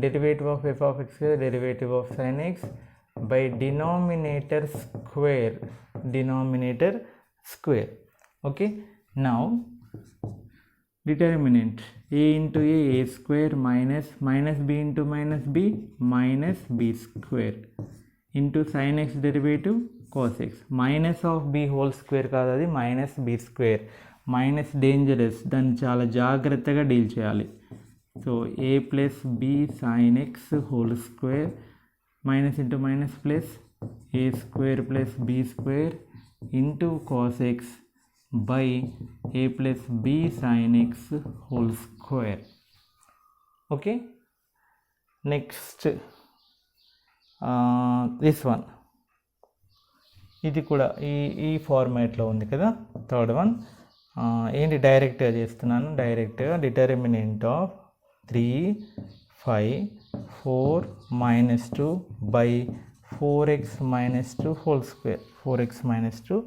derivative of f of x derivative of sin x by denominator square. Okay, now determinant a into a square minus b into minus b square into sin x derivative cos x, minus of b whole square కాదు, అది minus b square. Minus dangerous, దాన్ని చాలా జాగ్రత్తగా deal చేయాలి. So a plus b sin x whole square minus into minus plus a square plus b square into cos x by a plus b sin x whole square. Okay, next this one, ఇది కూడా ఈ ఫార్మాట్లో ఉంది కదా. Third one ఏంటి, డైరెక్ట్గా చేస్తున్నాను. డైరెక్ట్గా determinant of 3 5 4 -2 by 4x - 2 whole square, 4x - 2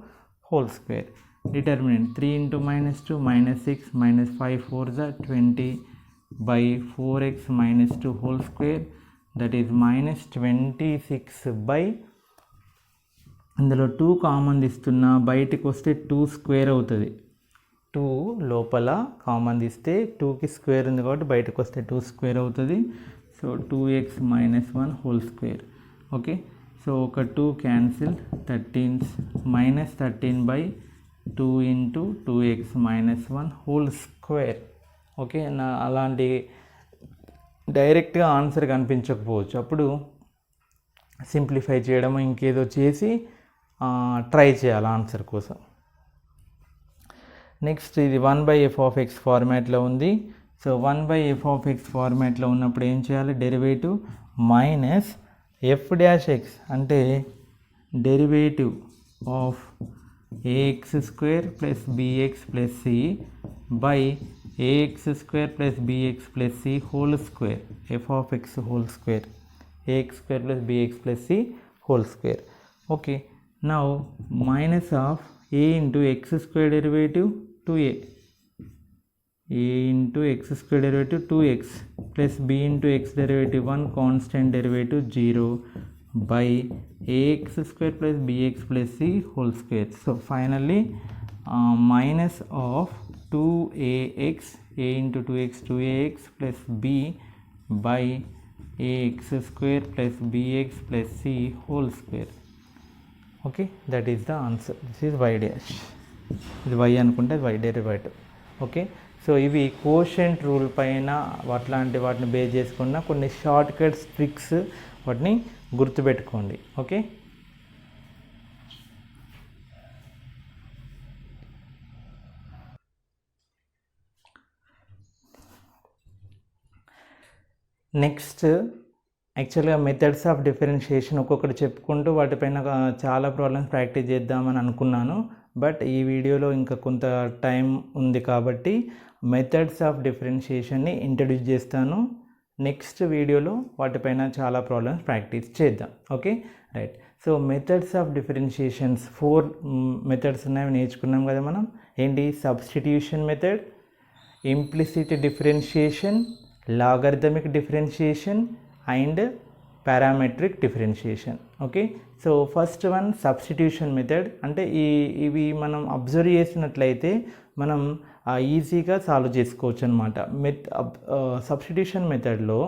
whole square. Determinant 3 into -2 -6 -5 4 is 20 by 4x - 2 whole square, that is -26 by, ఇందులో 2 కామన్ తీస్తున్నా, బయటికి వస్తే 2 స్క్వేర్ అవుతుంది. 2 లోపల కామన్ తీస్తే 2కి స్క్వేర్ ఉంది కాబట్టి బయటకు వస్తే 2 స్క్వేర్ అవుతుంది. So 2x - 1 whole square. Okay, so ఒక 2 cancel, 13 -13 by 2 into 2x - 1 whole square. Okay, అలాంటి డైరెక్ట్గా ఆన్సర్ కనిపించకపోవచ్చు, అప్పుడు సింప్లిఫై చేయడం ఇంకేదో చేసి ట్రై చేయాలి ఆన్సర్ కోసం. నెక్స్ట్ ఇది 1/f(x) ఫార్మాట్లో ఉంది. సో 1/f(x) ఫార్మాట్లో ఉన్నప్పుడు ఏం చేయాలి, derivative minus f dash x అంటే derivative of a x square plus b x plus c by a x square plus b x plus c whole square f of x whole square a x square plus b x plus c whole square. Okay, now minus of a into x square derivative 2a, a into x square derivative 2x plus b into x derivative 1 constant derivative 0 by ax square plus bx plus c whole square. So finally minus of 2ax, a into 2x 2ax plus b by ax square plus bx plus c whole square. Okay, that is the answer. This is y dash. ఇది y అనుకుంటే y derivative. Okay, so ఇవి quotient rule పైన అట్లాంటి వాటిని base చేసుకున్న కొన్ని short cuts tricks, వాటిని గుర్తుపెట్టుకోండి. ఓకే, నెక్స్ట్ యాక్చువల్గా మెథడ్స్ ఆఫ్ డిఫరెన్షియేషన్ ఒక్కొక్కటి చెప్పుకుంటూ వాటిపైన చాలా ప్రాబ్లమ్స్ ప్రాక్టీస్ చేద్దామని అనుకున్నాను. బట్ ఈ వీడియోలో ఇంకా కొంత టైం ఉంది కాబట్టి మెథడ్స్ ఆఫ్ డిఫరెన్షియేషన్ని ఇంట్రడ్యూస్ చేస్తాను. నెక్స్ట్ వీడియోలో వాటిపైన చాలా ప్రాబ్లమ్స్ ప్రాక్టీస్ చేద్దాం. Okay, right. So methods of differentiations 4 methods ఉన్నాయి, నేర్చుకున్నాం కదా మనం. ఏంటి? Substitution method, implicit differentiation, logarithmic differentiation and parametric differentiation. Okay, so first one substitution method. అంటే ఇవి మనం అబ్జర్వ్ చేసినట్లయితే మనం ఈజీగా సాల్వ్ చేసుకోవచ్చు అనమాట. సబ్స్టిట్యూషన్ మెథడ్లో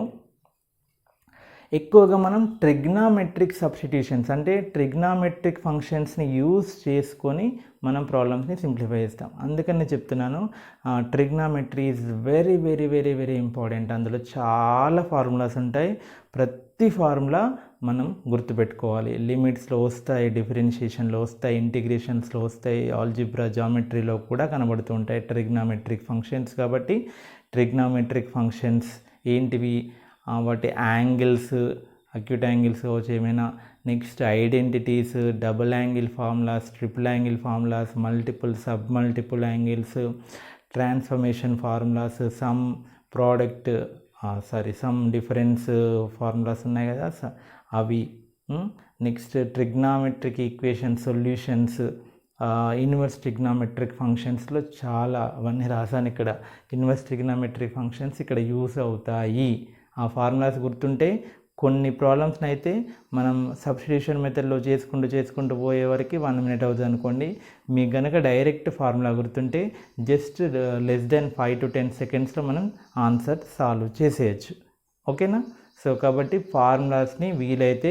ఎక్కువగా మనం ట్రిగ్నామెట్రిక్ సబ్స్టిట్యూషన్స్ అంటే ట్రిగ్నామెట్రిక్ ఫంక్షన్స్ని యూజ్ చేసుకొని మనం ప్రాబ్లమ్స్ని సింప్లిఫై చేస్తాం. అందుకని చెప్తున్నాను, trigonometry is very very very very important. అందులో చాలా ఫార్ములాస్ ఉంటాయి. ప్రతి ఫార్ములా మనం గుర్తుపెట్టుకోవాలి. లిమిట్స్లో వస్తాయి, డిఫరెన్షియేషన్లో వస్తాయి, ఇంటిగ్రేషన్స్లో వస్తాయి, ఆల్జిబ్రా జామెట్రీలో కూడా కనబడుతూ ఉంటాయి ట్రిగ్నామెట్రిక్ ఫంక్షన్స్. కాబట్టి ట్రిగ్నామెట్రిక్ ఫంక్షన్స్ ఏంటివి, వాటి యాంగిల్స్, అక్యూట్ యాంగిల్స్ కావచ్చు ఏమైనా, next identities, double angle formulas, triple angle formulas, multiple sub multiple angles, transformation formulas, some product some difference formulas ఉన్నాయి కదా అవి. Next trigonometric equation solutions, inverse trigonometric ఫంక్షన్స్లో చాలా అవన్నీ రాసాను ఇక్కడ. ఇన్వర్స్ ట్రిగ్నామెట్రిక్ ఫంక్షన్స్ ఇక్కడ యూస్ అవుతాయి. ఆ ఫార్ములాస్ గుర్తుంటే కొన్ని ప్రాబ్లమ్స్ని అయితే మనం సబ్స్టిట్యూషన్ మెథడ్లో చేసుకుంటూ పోయే వరకు 1 minute అవుతుంది అనుకోండి. మీకు కనుక డైరెక్ట్ ఫార్ములా గుర్తుంటే జస్ట్ లెస్ దెన్ 5 to 10 secondsలో మనం ఆన్సర్ సాల్వ్ చేసేయచ్చు. ఓకేనా? సో కాబట్టి ఫార్ములాస్ని వీలైతే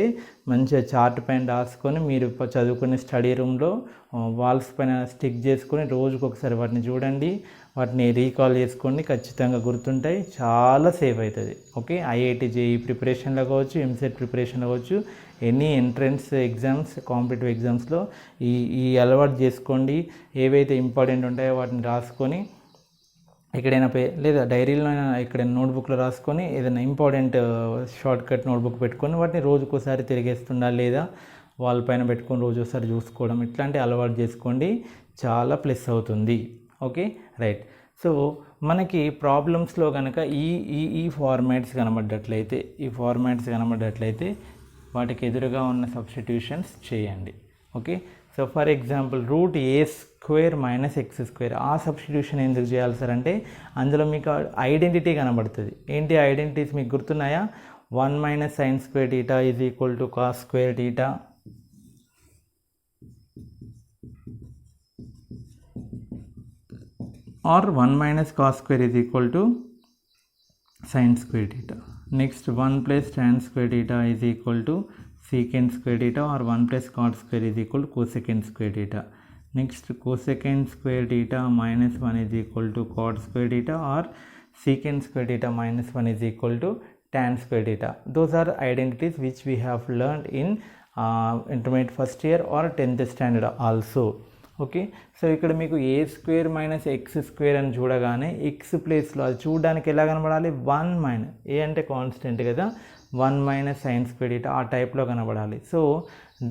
మంచిగా చార్ట్ పైన రాసుకొని మీరు చదువుకునే స్టడీ రూమ్లో వాల్స్ పైన స్టిక్ చేసుకొని రోజుకొకసారి వాటిని చూడండి, వాటిని రీకాల్ చేసుకోండి. ఖచ్చితంగా గుర్తుంటాయి, చాలా సేఫ్ అవుతుంది. ఓకే, ఐఐటి జేఈ ప్రిపరేషన్లో కావచ్చు, ఎంసెట్ ప్రిపరేషన్లో కావచ్చు, ఎనీ ఎంట్రన్స్ ఎగ్జామ్స్, కాంపిటేటివ్ ఎగ్జామ్స్లో ఈ అలవాటు చేసుకోండి. ఏవైతే ఇంపార్టెంట్ ఉంటాయో వాటిని రాసుకొని ఎక్కడైనా లేదా డైరీలో ఎక్కడైనా నోట్బుక్లో రాసుకొని ఏదైనా ఇంపార్టెంట్ షార్ట్ కట్ నోట్బుక్ పెట్టుకొని వాటిని రోజుకోసారి తిరిగేస్తుండాలి, లేదా వాల్ పైన పెట్టుకొని రోజు ఒకసారి చూసుకోవడం, ఇట్లాంటి అలవాటు చేసుకోండి, చాలా ప్లస్ అవుతుంది. Okay, right. సో మనకి ప్రాబ్లమ్స్లో కనుక ఈ ఫార్మాట్స్ కనబడ్డట్లయితే వాటికి ఎదురుగా ఉన్న సబ్స్టిట్యూషన్స్ చేయండి. Okay, so for example √a² - x², ఆ సబ్స్టిట్యూషన్ ఎందుకు చేయాలి సార్ అంటే అందులో మీకు ఐడెంటిటీ కనబడుతుంది. ఏంటి ఐడెంటిటీస్ మీకు గుర్తున్నాయా? 1 - sin² = cos² or 1 - cos² = sin². Next 1 + tan² = sec² or 1 + cot² = cosec². Next cosec² - 1 = cot² or sec² - 1 = tan². Those are identities which we have learned in intermediate first year or 10th standard also. Okay, so ఇక్కడ మీకు a² - x² అని చూడగానే X ప్లేస్లో అది చూడడానికి ఎలా కనబడాలి? 1 - a అంటే కాన్స్టెంట్ కదా, 1 మైనస్ సైన్ స్క్వేర్ టీటా ఆ టైప్లో కనబడాలి. So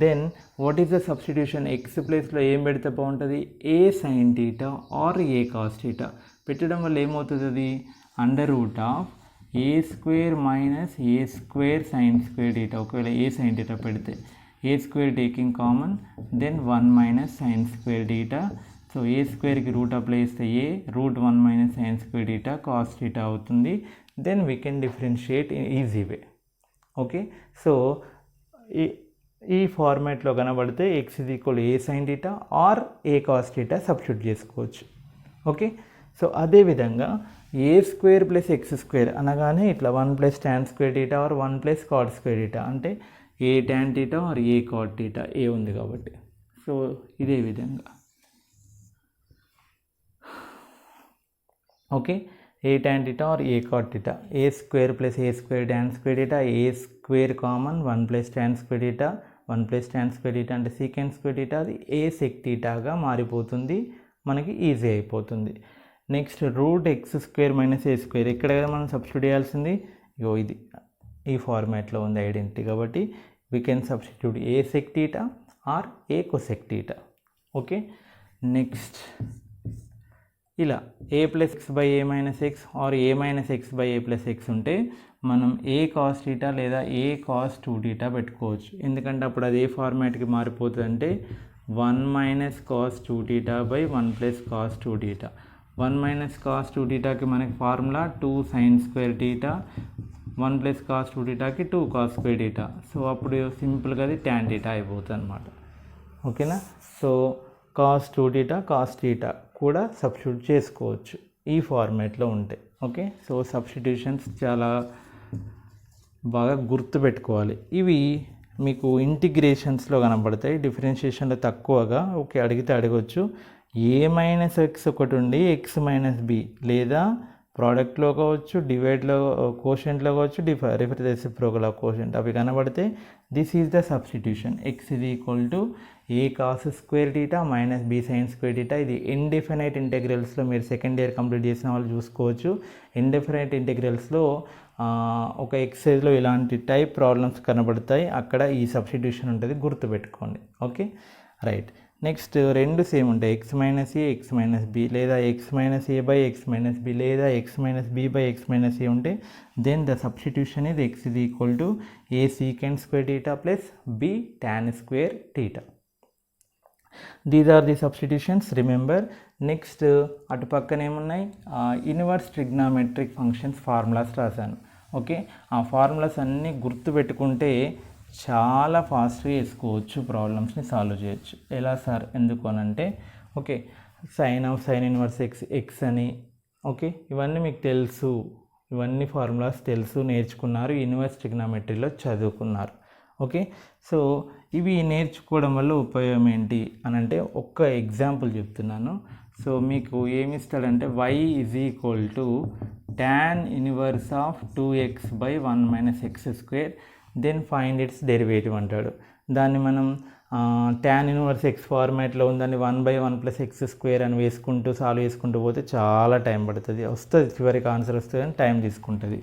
then what is the substitution? X ప్లేస్లో ఏం పెడితే బాగుంటుంది? A sine theta or a cos theta పెట్టడం వల్ల ఏమవుతుంది? అది under root of a square minus a square sine square theta. ఒకవేళ ఏ సైన్ టీటా పెడితే a square taking common, then 1 minus sine square theta. So a స్క్వేర్కి root apply చేస్తే a root 1 minus sine square theta cos theta అవుతుంది. Then we can differentiate in easy way. Okay, so ఈ ఫార్మాట్లో కనబడితే x is equal a sine theta or a cos theta substitute చేసుకోవచ్చు. Okay, so అదేవిధంగా a square plus x square అనగానే ఇట్లా 1 plus tan square theta or 1 plus cot square theta, అంటే a tan theta or a cot theta, a ఉంది కాబట్టి. సో ఇదే విధంగా okay, a tan theta or a cot theta, a square plus a square tan square theta, a square common 1 plus tan square theta, 1 plus tan square theta అంటే secant square theta, అది a sec టీటాగా మారిపోతుంది, మనకి easy అయిపోతుంది. Next root x square minus a square, ఇక్కడ కదా మనం substitute చేయాల్సింది. ఇగో ఇది ఈ ఫార్మాట్లో ఉంది ఐడెంటిటీ, కాబట్టి we can substitute a sec theta or a cosec theta. Okay, next ఇలా a plus x by a minus x or a minus x by a plus x ఉంటే మనం ఏ కాస్ టీటా లేదా ఏ కాస్ 2 టీటా పెట్టుకోవచ్చు. ఎందుకంటే అప్పుడు అది ఏ ఫార్మాట్కి మారిపోతుంది అంటే 1 minus cos 2 theta by 1 plus cos 2 theta. 1 minus cos 2 టీటాకి మనకి formula 2 sign square theta, 1 plus cos 2 టీటాకి 2 cos square theta. So అప్పుడు సింపుల్గా అది ట్యాన్ టీటా అయిపోతుంది అనమాట. ఓకేనా, so cos 2 theta cos theta కూడా సబ్స్టిట్యూట్ చేసుకోవచ్చు ఈ ఫార్మాట్లో ఉంటే. ఓకే, సో సబ్స్టిట్యూషన్స్ చాలా బాగా గుర్తుపెట్టుకోవాలి. ఇవి మీకు ఇంటిగ్రేషన్స్లో కనబడతాయి, డిఫరెన్షియేషన్లో తక్కువగా. ఓకే, అడిగితే అడగవచ్చు. ఏ మైనస్ ఎక్స్ ఒకటి ఉండి ఎక్స్ మైనస్ బి, లేదా ప్రోడక్ట్లో కావచ్చు, డివైడ్లో కోషెంట్లో కావచ్చు, రెసిప్రోకల్ ఆఫ్ కోషెంట్, అవి కనబడితే this is the substitution. X ఇది equal to a cos square theta minus b sine square theta. ఇది ఇండెఫినైట్ ఇంటెగ్రల్స్లో మీరు సెకండ్ ఇయర్ కంప్లీట్ చేసిన వాళ్ళు చూసుకోవచ్చు. ఇండెఫినైట్ ఇంటెగ్రల్స్లో ఒక ఎక్సైజ్లో ఇలాంటి టైప్ ప్రాబ్లమ్స్ కనబడతాయి, అక్కడ ఈ సబ్స్టిట్యూషన్ ఉంటుంది, గుర్తుపెట్టుకోండి. Okay, right. నెక్స్ట్ రెండు సేమ్ ఉంటాయి, x minus a x minus b, లేదా x minus a by x minus b, లేదా x minus b by x minus a ఉంటే దెన్ ద సబ్స్టిట్యూషన్ ఇది ఎక్స్ ఇది equal to a secant square theta plus b tan square theta. These are the substitutions, remember. Next అటు పక్కన ఏమున్నాయి, inverse trigonometric functions formulas రాశాను. Okay, ఆ formulas అన్నీ గుర్తుపెట్టుకుంటే చాలా ఫాస్ట్గా వేసుకోవచ్చు, ప్రాబ్లమ్స్ని సాల్వ్ చేయొచ్చు. ఎలా సార్, ఎందుకు అనంటే okay, sine inverse x x అని, ఓకే, ఇవన్నీ మీకు తెలుసు, ఇవన్నీ ఫార్ములాస్ తెలుసు, నేర్చుకున్నారు, ఇన్వర్స్ ట్రిగ్నామెట్రీలో చదువుకున్నారు. ఓకే, సో ఇవి నేర్చుకోవడం వల్ల ఉపయోగం ఏంటి అని అంటే ఒక్క ఎగ్జాంపుల్ చెప్తున్నాను. సో మీకు ఏమి ఇస్తాడంటే y is equal to tan inverse of 2x by 1 minus x square, then find its derivative అంటాడు. దాన్ని మనం ట్యాన్ ఇన్వర్స్ ఎక్స్ ఫార్మాట్లో ఉందని 1/1 ప్లస్ ఎక్స్ స్క్వేర్ అని వేసుకుంటూ సాల్వ్ చేసుకుంటూ పోతే చాలా టైం పడుతుంది, వస్తుంది చివరికి ఆన్సర్ వస్తుంది అని టైం తీసుకుంటుంది.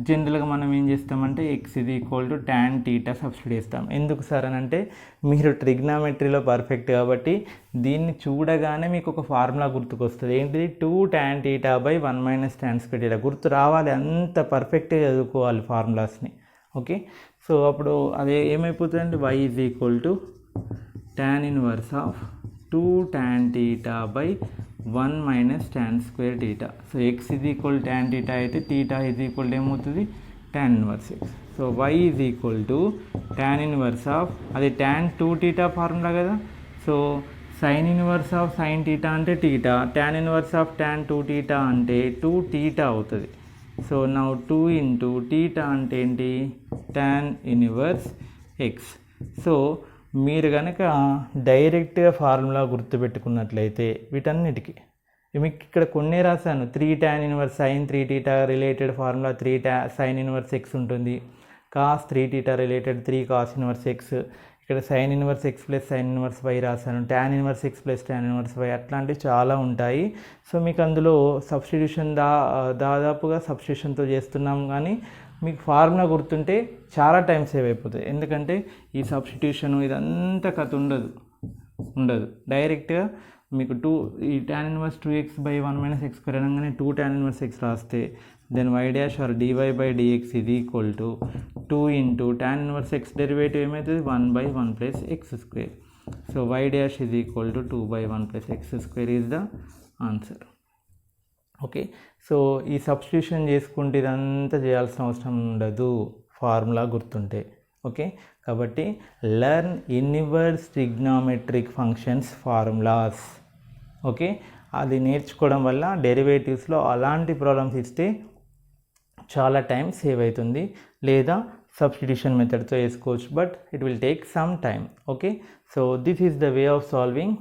జనరల్గా మనం ఏం చేస్తామంటే ఎక్స్ ఇది equal to tan theta substitute చేస్తాం. ఎందుకు సార్ అని అంటే మీరు ట్రిగ్నామెట్రీలో పర్ఫెక్ట్ కాబట్టి దీన్ని చూడగానే మీకు ఒక ఫార్ములా గుర్తుకొస్తుంది, ఏంటిది 2 tan theta by 1 minus tan square theta. గుర్తు రావాలి, అంత పర్ఫెక్ట్గా చదువుకోవాలి ఫార్ములాస్ని. ఓకే, సో అప్పుడు అదే ఏమైపోతుందంటే y is equal to tan inverse of 2 tan theta by 1 minus tan square theta. So X is equal tan theta అయితే టీటా ఈజ్ ఈక్వల్ ఏమవుతుంది, tan inverse x. So y is equal to tan inverse of, అది tan 2 theta formula కదా, so sine inverse of sine theta అంటే theta, tan inverse of tan 2 theta అంటే 2 theta అవుతుంది. So now 2 into theta అంటే ఏంటి, tan inverse x. So మీరు కనుక డైరెక్ట్గా ఫార్ములా గుర్తుపెట్టుకున్నట్లయితే వీటన్నిటికీ మీకు ఇక్కడ కొన్నే రాశాను, 3 tan inverse sine 3 theta related formula 3 sine inverse x ఉంటుంది, cos 3 theta related 3 cos inverse x, ఇక్కడ sine inverse x plus sine inverse y రాశాను, tan inverse x plus tan inverse y, అట్లాంటివి చాలా ఉంటాయి. సో మీకు అందులో సబ్స్టిట్యూషన్ దాదాపుగా సబ్స్టిట్యూషన్తో చేస్తున్నాం, కానీ మీకు ఫార్ములా గుర్తుంటే చాలా టైం సేవ్ అయిపోతుంది. ఎందుకంటే ఈ సబ్స్టిట్యూషన్ ఇదంతా కథ ఉండదు. డైరెక్ట్గా మీకు ఈ tan inverse 2x/1 - x² అనగానే 2 tan inverse x రాస్తే then y' or dy/dx is equal to 2 into tan inverse x derivative ఏమవుతుంది 1/1 + x². So y' is equal to 2/1 + x² is the answer. Okay, so ఈ substitution చేసుకుంటే ఇదంతా చేయాల్సిన అవసరం ఉండదు formula గుర్తుంటే. ఓకే, కాబట్టి learn inverse trigonometric functions formulas. Okay, అది నేర్చుకోవడం వల్ల డెరివేటివ్స్లో అలాంటి ప్రాబ్లమ్స్ ఇస్తే చాలా టైం సేవ్ అవుతుంది, లేదా సబ్స్టిట్యూషన్ మెథడ్తో వేసుకోవచ్చు, but it will take some time. Okay, so this is the way of solving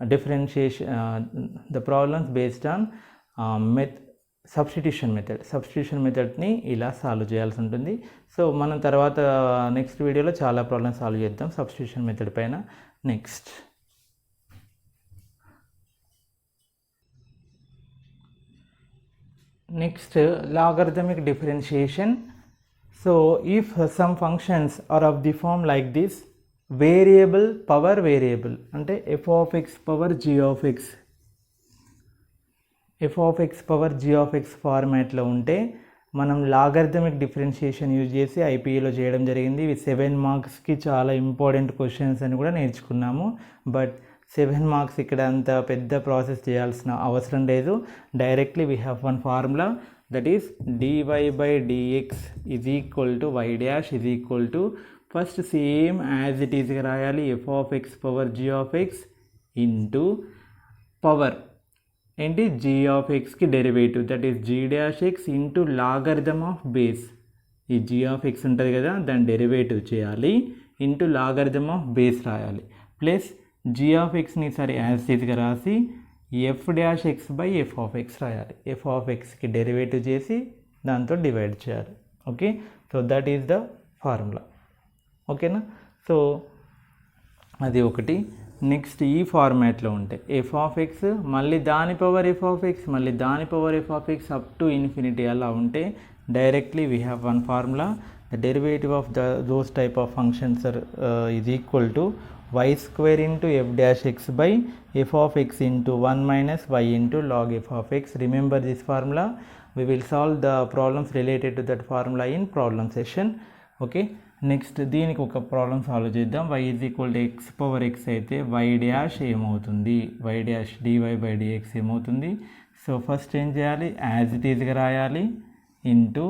differentiation the problems based on substitution మెథడ్ని ఇలా సాల్వ్ చేయాల్సి ఉంటుంది. సో మనం తర్వాత నెక్స్ట్ వీడియోలో చాలా ప్రాబ్లమ్స్ సాల్వ్ చేద్దాం సబ్స్టిట్యూషన్ మెథడ్ పైన. Next logarithmic differentiation. So if some functions are of the form like this, variable power variable అంటే f(x) పవర్ g(x) ఫార్మాట్లో ఉంటే మనం లాగరిథమిక్ డిఫరెన్షియేషన్ యూజ్ చేసి ఐపీఈలో చేయడం జరిగింది. ఇవి 7 మార్క్స్కి చాలా ఇంపార్టెంట్ క్వశ్చన్స్ అని కూడా నేర్చుకున్నాము. బట్ 7 మార్క్స్ ఇక్కడ అంత పెద్ద ప్రాసెస్ చేయాల్సిన అవసరం లేదు. Directly we have one formula, that is dy/dx is equal to y' is equal to first same as it ఈజ్గా రాయాలి f(x) power g(x) into power ఏంటి g(x)కి derivative, that is g' into logarithm of base. ఈ g(x) ఉంటుంది కదా, దాని derivative చేయాలి into logarithm of base రాయాలి, ప్లస్ g(x)ని సరే యాజ్ ఇట్ ఈజ్గా రాసి f'(x)/f(x) రాయాలి. f(x)కి డెరివేటివ్ చేసి దాంతో డివైడ్ చేయాలి. Okay, so that is the formula. ఓకేనా, సో అది ఒకటి. నెక్స్ట్ ఈ ఫార్మాట్లో ఉంటే f(x) మళ్ళీ దాని పవర్ f(x) మళ్ళీ దాని power f(x) up to infinity అలా ఉంటే directly we have one formula, the derivative of those type of functions is equal to y² into f'(x) into 1 - y into log f(x). Remember this formula. We will solve the problems related to that formula in problem session. Okay, next దీనికి ఒక problem solve చేద్దాం. y = x(x) అయితే y' ఏమవుతుంది, y' dy/dx ఏమవుతుంది. So first ఏం చేయాలి, as it ఈజ్గా రాయాలి ఇంటూ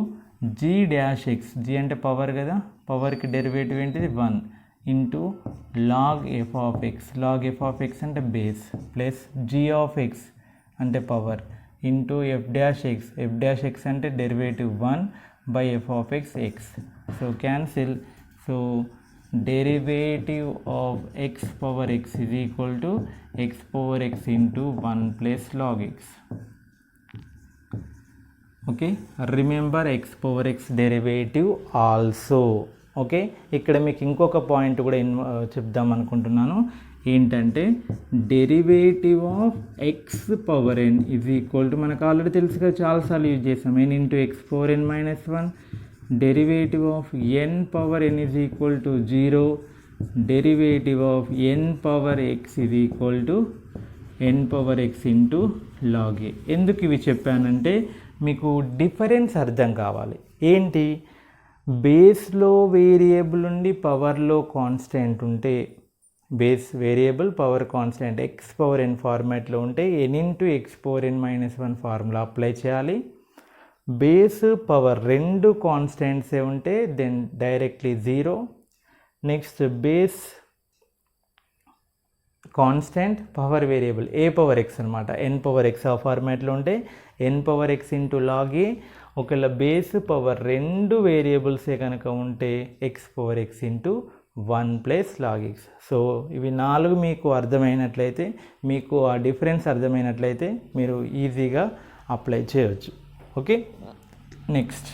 g'(x), g అంటే పవర్ కదా, పవర్కి డెరివేటివ్ ఏంటిది 1 ఇంటూ log f(x) అంటే బేస్, ప్లస్ g(x) అంటే పవర్ ఇంటూ f'(x) అంటే derivative 1/f(x). So cancel. So derivative of x(x) is equal to x(x) into 1 plus log x. Okay, remember x(x) derivative also. Okay, ఇక్కడ మీకు ఇంకొక point కూడా చెప్దాం అనుకుంటున్నాను. ఏంటంటే derivative of x(n) is equal to, మనకు already తెలుసు కదా, చాలాసార్లు యూజ్ చేసాం, n into x(n - 1). Derivative of n(n) is equal to 0. Derivative of n(x) is equal to n(x) into log a. ఎందుకు ఇవి చెప్పానంటే మీకు డిఫరెన్స్ అర్థం కావాలి. ఏంటి, బేస్లో వేరియబుల్ ఉండి పవర్లో కాన్స్టెంట్ ఉంటే, base variable power constant x(n) ఫార్మాట్లో ఉంటే n into x(n - 1) formula apply చేయాలి. బేస్ పవర్ రెండు కాన్స్టెంట్సే ఉంటే then directly 0. Next base constant power variable a(x) అనమాట, n(x) ఆ ఫార్మాట్లో ఉంటే n(x) ఇంటూ log a. ఒకవేళ బేస్ పవర్ రెండు వేరియబుల్సే కనుక ఉంటే x(x) ఇంటూ 1 ప్లస్ log x. సో ఇవి 4 మీకు అర్థమైనట్లయితే, మీకు ఆ డిఫరెన్స్ అర్థమైనట్లయితే మీరు ఈజీగా అప్లై చేయవచ్చు. Okay, next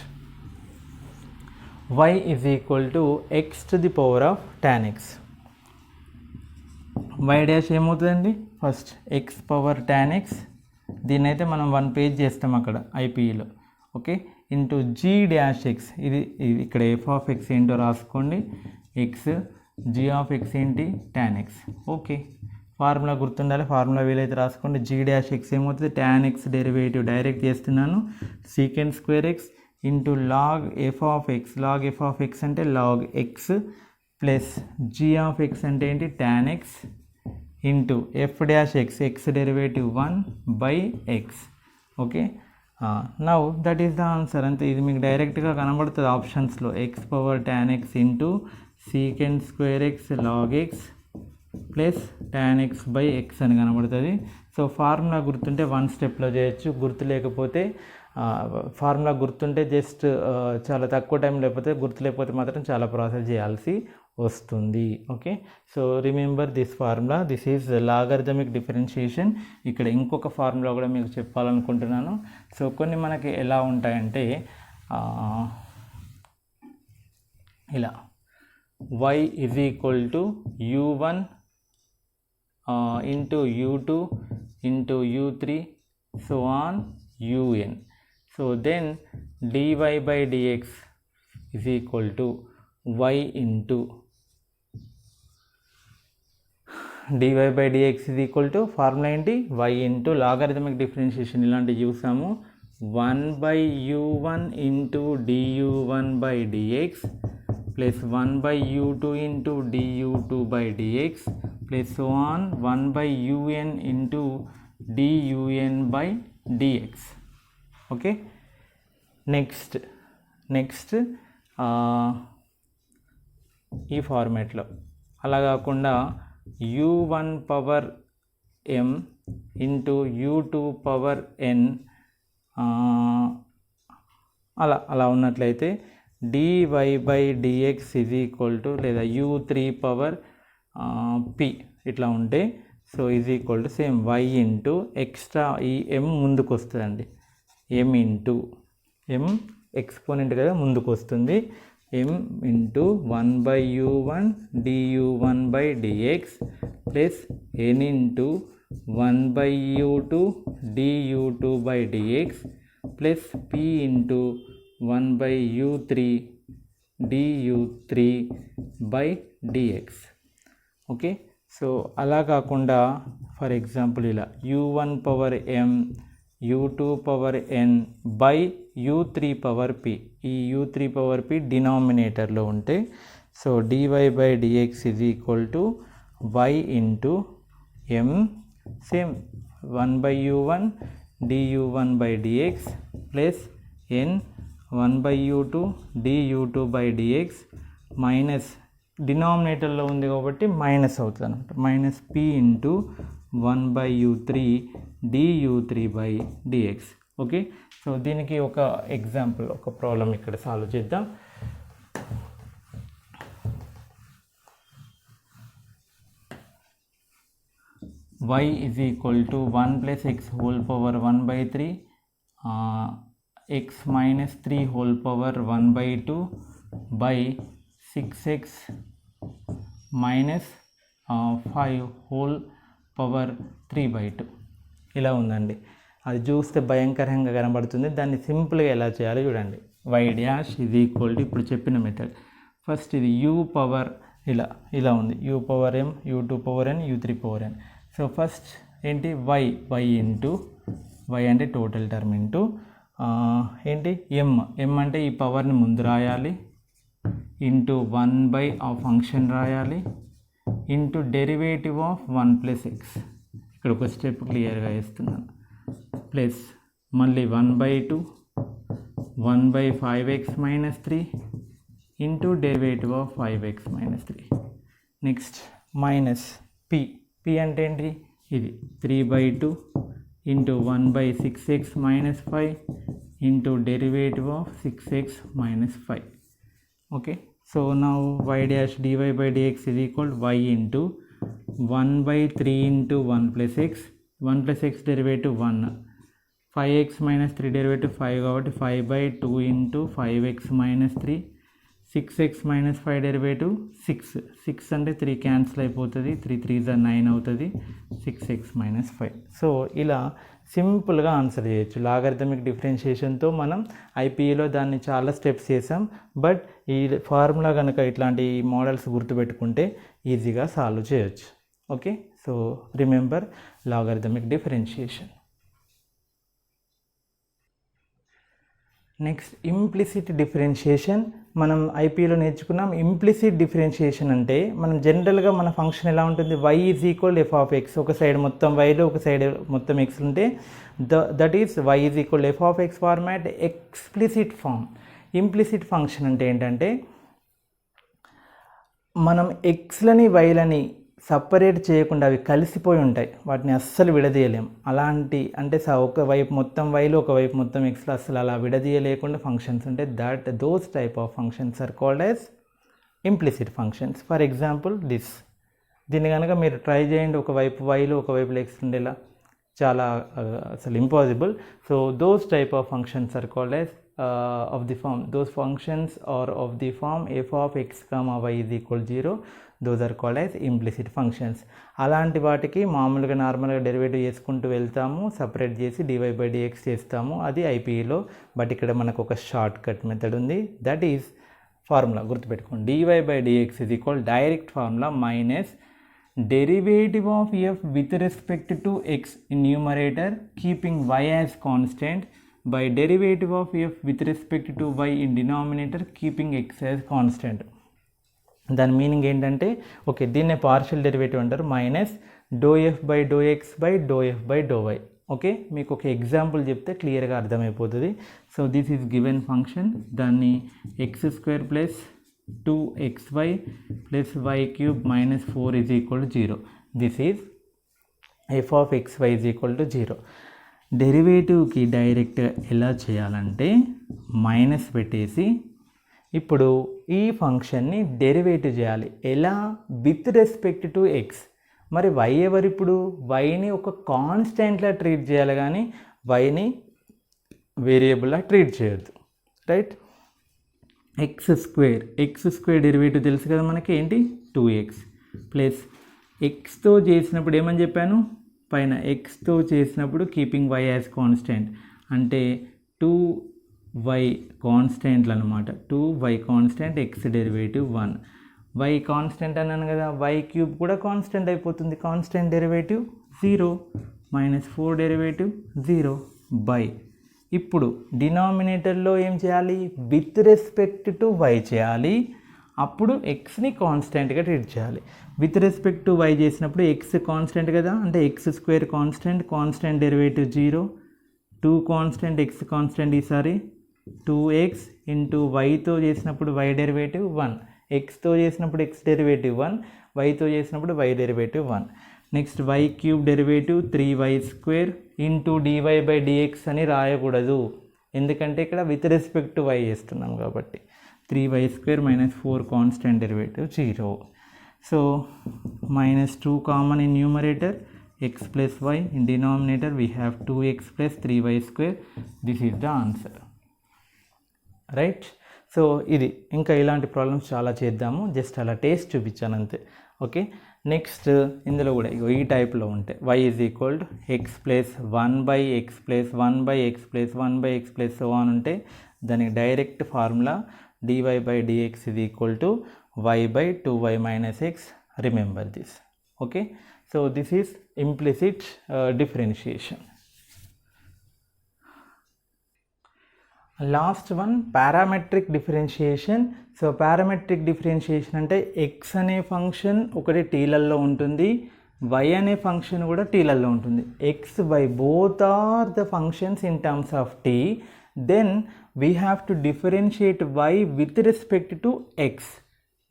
y is equal to x⁴ tan x. y' ఏమవుతుందండి, ఫస్ట్ x(tan x), దీన్ని అయితే మనం 1 పేజ్ చేస్తాం అక్కడ ఐపీఈలో. Okay, into g dash x, ఇది ఇక్కడ ఎఫ్ ఆఫ్ ఎక్స్ ఏంటో రాసుకోండి, ఎక్స్, జీ ఆఫ్ ఎక్స్ ఏంటి tan ఎక్స్. ఓకే, ఫార్ములా గుర్తుండాలి, ఫార్ములా వీలైతే రాసుకోండి. జీ డాష్ ఎక్స్ ఏమవుతుంది, tan ఎక్స్ డెరివేటివ్ డైరెక్ట్ చేస్తున్నాను, secant square x into log f of x, log f of x అంటే లాగ్ x plus G of x అంటే ఏంటి tan x into F dash x, x derivative 1/x. Okay, now that is the answer. అంతే, ఇది మీకు డైరెక్ట్గా కనబడుతుంది ఆప్షన్స్లో, x power tan x into secant square x log x plus tan x/x అని కనబడుతుంది. సో ఫార్ములా గుర్తుంటే వన్ స్టెప్లో చేయొచ్చు, గుర్తు లేకపోతే ఫార్ములా గుర్తుంటే జస్ట్ చాలా తక్కువ టైం, లేకపోతే గుర్తు లేకపోతే మాత్రం చాలా ప్రాసెస్ చేయాల్సి వస్తుంది. Okay, so remember this formula, this is logarithmic differentiation. ఇక్కడ ఇంకొక ఫార్ములా కూడా మీకు చెప్పాలనుకుంటున్నాను. సో కొన్ని మనకి ఎలా ఉంటాయంటే ఇలా y is equal to u1 into u2 into u3 so on un. So then dy by dx is equal to y into dy by dx is equal to formula ఏంటి, y into logarithmic differentiation ఇలాంటివి చూసాము, 1/u1 into du1 by dx plus 1/u2 into du2 by dx plus so on 1/un into dun by dx. Okay, next ఈ ఫార్మేట్లో, అలా కాకుండా u1 power m into u2 power n అలా ఉన్నట్లయితే dy by dx is equal to లేదా u3 power p ఇట్లా ఉంటే, so is equal to same y into extra ఈ m ముందుకు వస్తుందండి, m ఇంటూ m ఎక్స్పోనెంట్ కదా ముందుకు వస్తుంది, m into 1/u1 du1 by dx plus n into 1/u2 du2 by dx plus p into 1/u3 du3 by dx. Okay, so అలా కాకుండా for example ఇలా u1 power m u2 power n by u3 power p, ఈ u3 power p డినామినేటర్లో ఉంటే, so dy by dx is equal to y into m same 1/u1 du1 by dx plus n 1/u2 du2 by dx minus డినామినేటర్లో ఉంది కాబట్టి minus అవుతుంది అనమాట, minus p into 1/u3 du3 by dx. Okay, so దీనికి ఒక example, ఒక problem ఇక్కడ solve చేద్దాం. y is equal to 1 plus x whole power 1/3 x minus 3 whole power 1/2 by 6x minus 5 whole power 3/2 ఇలా ఉందండి. అది చూస్తే భయంకరంగా కనబడుతుంది, దాన్ని సింపుల్గా ఎలా చేయాలో చూడండి. y డాష్ ఇది ఈక్వల్ టు ఇప్పుడు చెప్పిన మెథడ్, ఫస్ట్ ఇది u పవర్ ఇలా ఉంది, u power m u2 power n u3 power n. So first ఏంటి y ఇంటూ y అంటే టోటల్ టర్మ్ ఇంటూ ఏంటి m అంటే ఈ పవర్ని ముందు రాయాలి, ఇంటూ 1 ఆ ఫంక్షన్ రాయాలి, ఇంటూ డెరివేటివ్ ఆఫ్ 1 + x, ఇక్కడ ఒక స్టెప్ క్లియర్గా వేస్తున్నాను, ప్లస్ మళ్ళీ 1/2 1/5x - 3 into derivative of 5x - 3. Next minus p అంటే ఏంటి, ఇది 3/2 into 1/6x - 5 into derivative of 6x - 5. Okay, so now y dash dy by dx is equal to y into 1/3 into 1 + x, 1 + x derivative 1, 5x - 3 derivative 5 కాబట్టి 5/2 into 5x - 3 6x minus 5 derivative 6 అంటే 3 cancel అయిపోతుంది, 3 3s are 9 అవుతుంది, 6x minus 5. So ఇలా సింపుల్గా answer చేయొచ్చు. Logarithmic డిఫరెన్షియేషన్తో మనం ఐపీఈలో దాన్ని చాలా స్టెప్స్ చేసాం, బట్ ఈ ఫార్ములా కనుక ఇట్లాంటి మోడల్స్ గుర్తుపెట్టుకుంటే ఈజీగా సాల్వ్ చేయొచ్చు. Okay, so remember logarithmic differentiation. Next implicit differentiation. మనం ఐపీలో నేర్చుకున్నాం. ఇంప్లిసిట్ డిఫరెన్షియేషన్ అంటే మనం జనరల్గా మన ఫంక్షన్ ఎలా ఉంటుంది, y is equal F of x, ఒక సైడ్ మొత్తం వైలో ఒక సైడ్ మొత్తం ఎక్స్ ఉంటే that is y is equal F of x format explicit form. Implicit function అంటే ఏంటంటే మనం ఎక్స్లని వైలని సపరేట్ చేయకుండా అవి కలిసిపోయి ఉంటాయి, వాటిని అస్సలు విడదీయలేం. అలాంటి అంటే ఒకవైపు మొత్తం వైలో ఒకవైపు మొత్తం ఎక్స్లో అస్సలు అలా విడదీయలేకుండా ఫంక్షన్స్ ఉంటాయి. Those type of functions are called as implicit functions. For example దీన్ని కనుక మీరు ట్రై చేయండి, ఒకవైపు వైలో ఒకవైపు ఎక్స్ ఉండేలా, చాలా అసలు impossible. So those type of functions are called as of the form, those functions are of the form f of x comma y is equal 0, those are called as implicit functions. అలాంటి వాటికి మామూలుగా నార్మల్గా derivative చేసుకుంటూ వెళ్తాము, separate చేసి dy by dx చేస్తాము, అది ఐపీఈలో. But ఇక్కడ మనకు ఒక షార్ట్ కట్ మెథడ్ ఉంది, దట్ ఈస్ ఫార్ములా గుర్తుపెట్టుకోండి. dy by dx is equal direct formula minus derivative of f with respect to x in numerator keeping y as constant by derivative of f with respect to y in denominator keeping x as constant. దాని meaning ఏంటంటే, okay దీన్నే partial derivative అంటారు, minus ∂f by ∂x by ∂f by ∂y. Okay, మీకు ఒక example చెప్తే క్లియర్గా అర్థమైపోతుంది. So this is given function, దాన్ని x² plus 2xy plus y³ minus 4 is equal to 0. This is f of xy is equal to 0. డెరివేటివ్కి డైరెక్ట్గా ఎలా చేయాలంటే minus పెట్టేసి ఇప్పుడు ఈ ఫంక్షన్ని డెరివేటివ్ చేయాలి. ఎలా? With respect to X. మరి వై ఎవరు? ఇప్పుడు వైని ఒక కాన్స్టెంట్లా ట్రీట్ చేయాలి, కానీ వైని వేరియబుల్లా ట్రీట్ చేయొద్దు, రైట్? ఎక్స్ స్క్వేర్ డెరివేటివ్ తెలుసు కదా మనకి, ఏంటి 2x ప్లస్ ఎక్స్తో చేసినప్పుడు ఏమని చెప్పాను, పైన ఎక్స్తో చేసినప్పుడు కీపింగ్ వై యాజ్ కాన్స్టెంట్ అంటే 2y కాన్స్టెంట్లు అనమాట. 2y constant, X derivative 1, y constant అన్నాను కదా, y³ కూడా కాన్స్టెంట్ అయిపోతుంది, constant derivative 0 minus 4 derivative 0 by. ఇప్పుడు డినామినేటర్లో ఏం చేయాలి, విత్ రెస్పెక్ట్ టు y చేయాలి, అప్పుడు ఎక్స్ని కాన్స్టెంట్గా ట్రీట్ చేయాలి. విత్ రెస్పెక్ట్ టు వై చేసినప్పుడు ఎక్స్ కాన్స్టెంట్ కదా, అంటే x² constant derivative 0, 2 constant, X constant, ఈసారి 2x ఇంటూ వైతో చేసినప్పుడు y డెరివేటివ్ 1, ఎక్స్తో చేసినప్పుడు x డెరివేటివ్ 1, వైతో చేసినప్పుడు y derivative 1. Next y³ derivative 3y² into dy by dx అని రాయకూడదు, ఎందుకంటే ఇక్కడ విత్ రెస్పెక్ట్ టు y చేస్తున్నాం కాబట్టి. 3y² minus 4 constant derivative 0. So minus 2 common in numerator, x plus y, in denominator we have 2x plus 3y². This is the answer, right? So ఇది ఇంకా ఇలాంటి problems చాలా చేద్దాము, జస్ట్ అలా taste చూపించాను అంతే. ఓకే, నెక్స్ట్ ఇందులో కూడా ఈ టైప్లో ఉంటాయి. y is equal to X plus 1 by X plus 1 by X plus 1 by X plus so on ఉంటే దానికి direct formula dy by dx is equal to y by 2y minus x. Remember this. Okay, so this is implicit differentiation. Last one, parametric differentiation. So parametric differentiation అంటే x అనే function ఒకటి టీలలో ఉంటుంది, y అనే function కూడా టీలలో ఉంటుంది. x, y both are the functions in terms of t. Then we have to differentiate y with respect to x.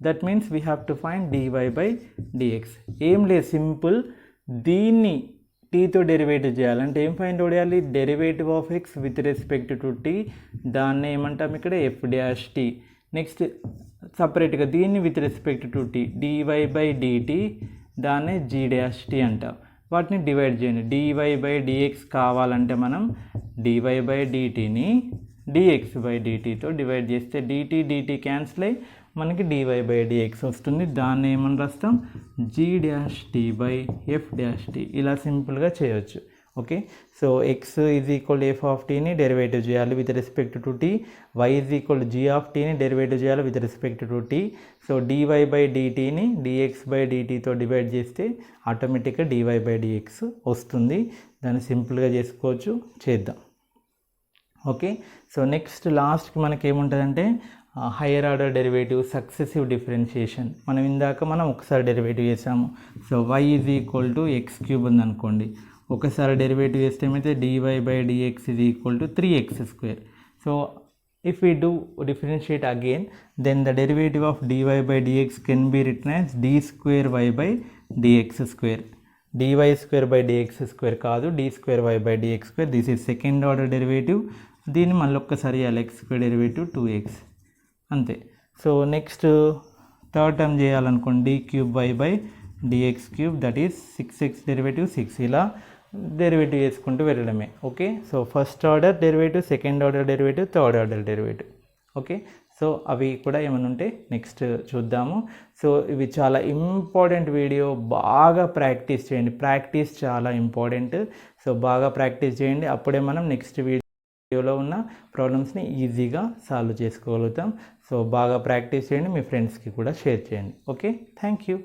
That means we have to find dy by dx. ఏం లేదు, simple. దీన్ని టీతో derivative చేయాలంటే ఏం find out చేయాలి, derivative of x with respect to t, దాన్ని ఏమంటాం ఇక్కడ f'(t). Next సపరేట్గా దీన్ని with respect to t, dy by dt, దాన్నే g'(t) అంటాం. వాటిని డివైడ్ చేయండి. dy by dx కావాలంటే మనం dy by dtని డిఎక్స్ బై డిటీతో డివైడ్ చేస్తే డిటీ క్యాన్సిల్ అయ్యి మనకి డివై బై డిఎక్స్ వస్తుంది. దాన్ని ఏమని రాస్తాం, G dash T by F dash T. ఇలా సింపుల్గా చేయొచ్చు. Okay, so X is equal F of టీని డెరివేటివ్ చేయాలి with respect to T, Y is equal G of టీని డెరివేటివ్ చేయాలి with respect to T. So D Y by డిటీని D X by డిటీతో divide చేస్తే ఆటోమేటిక్గా డివై బై డిఎక్స్ వస్తుంది. దాన్ని సింపుల్గా చేసుకోవచ్చు, చేద్దాం. ఓకే, సో నెక్స్ట్ లాస్ట్కి మనకి ఏముంటుందంటే higher order derivative successive differentiation. మనం ఒకసారి డెరివేటివ్ చేసాము. So y is equal to x cube ఉందనుకోండి, ఒకసారి డెరివేటివ్ చేస్తే ఏమైతే dy by dx is equal to 3x². So if we do differentiate again, then the derivative of dy by dx can be written as d square y by dx square. dy square by dx square కాదు, d square y by dx square. This is second order derivative. దీన్ని మళ్ళీ ఒక్కసారి x square derivative 2x అంతే. So next third term చేయాలనుకోండి, d cube y by dx cube, that is 6x derivative 6. ఇలా derivative చేసుకుంటూ వెళ్ళడమే. Okay, so first order derivative, second order derivative, third order derivative. Okay, so అవి కూడా ఏమైనా ఉంటే next చూద్దాము. సో ఇవి చాలా ఇంపార్టెంట్ వీడియో, బాగా ప్రాక్టీస్ చేయండి. ప్రాక్టీస్ చాలా ఇంపార్టెంట్. సో బాగా ప్రాక్టీస్ చేయండి, అప్పుడే మనం నెక్స్ట్ వీడియోలో ఉన్న ప్రాబ్లమ్స్ని ఈజీగా సాల్వ్ చేసుకోగలుగుతాం. సో బాగా ప్రాక్టీస్ చేయండి, మీ ఫ్రెండ్స్కి కూడా షేర్ చేయండి. Okay, thank you.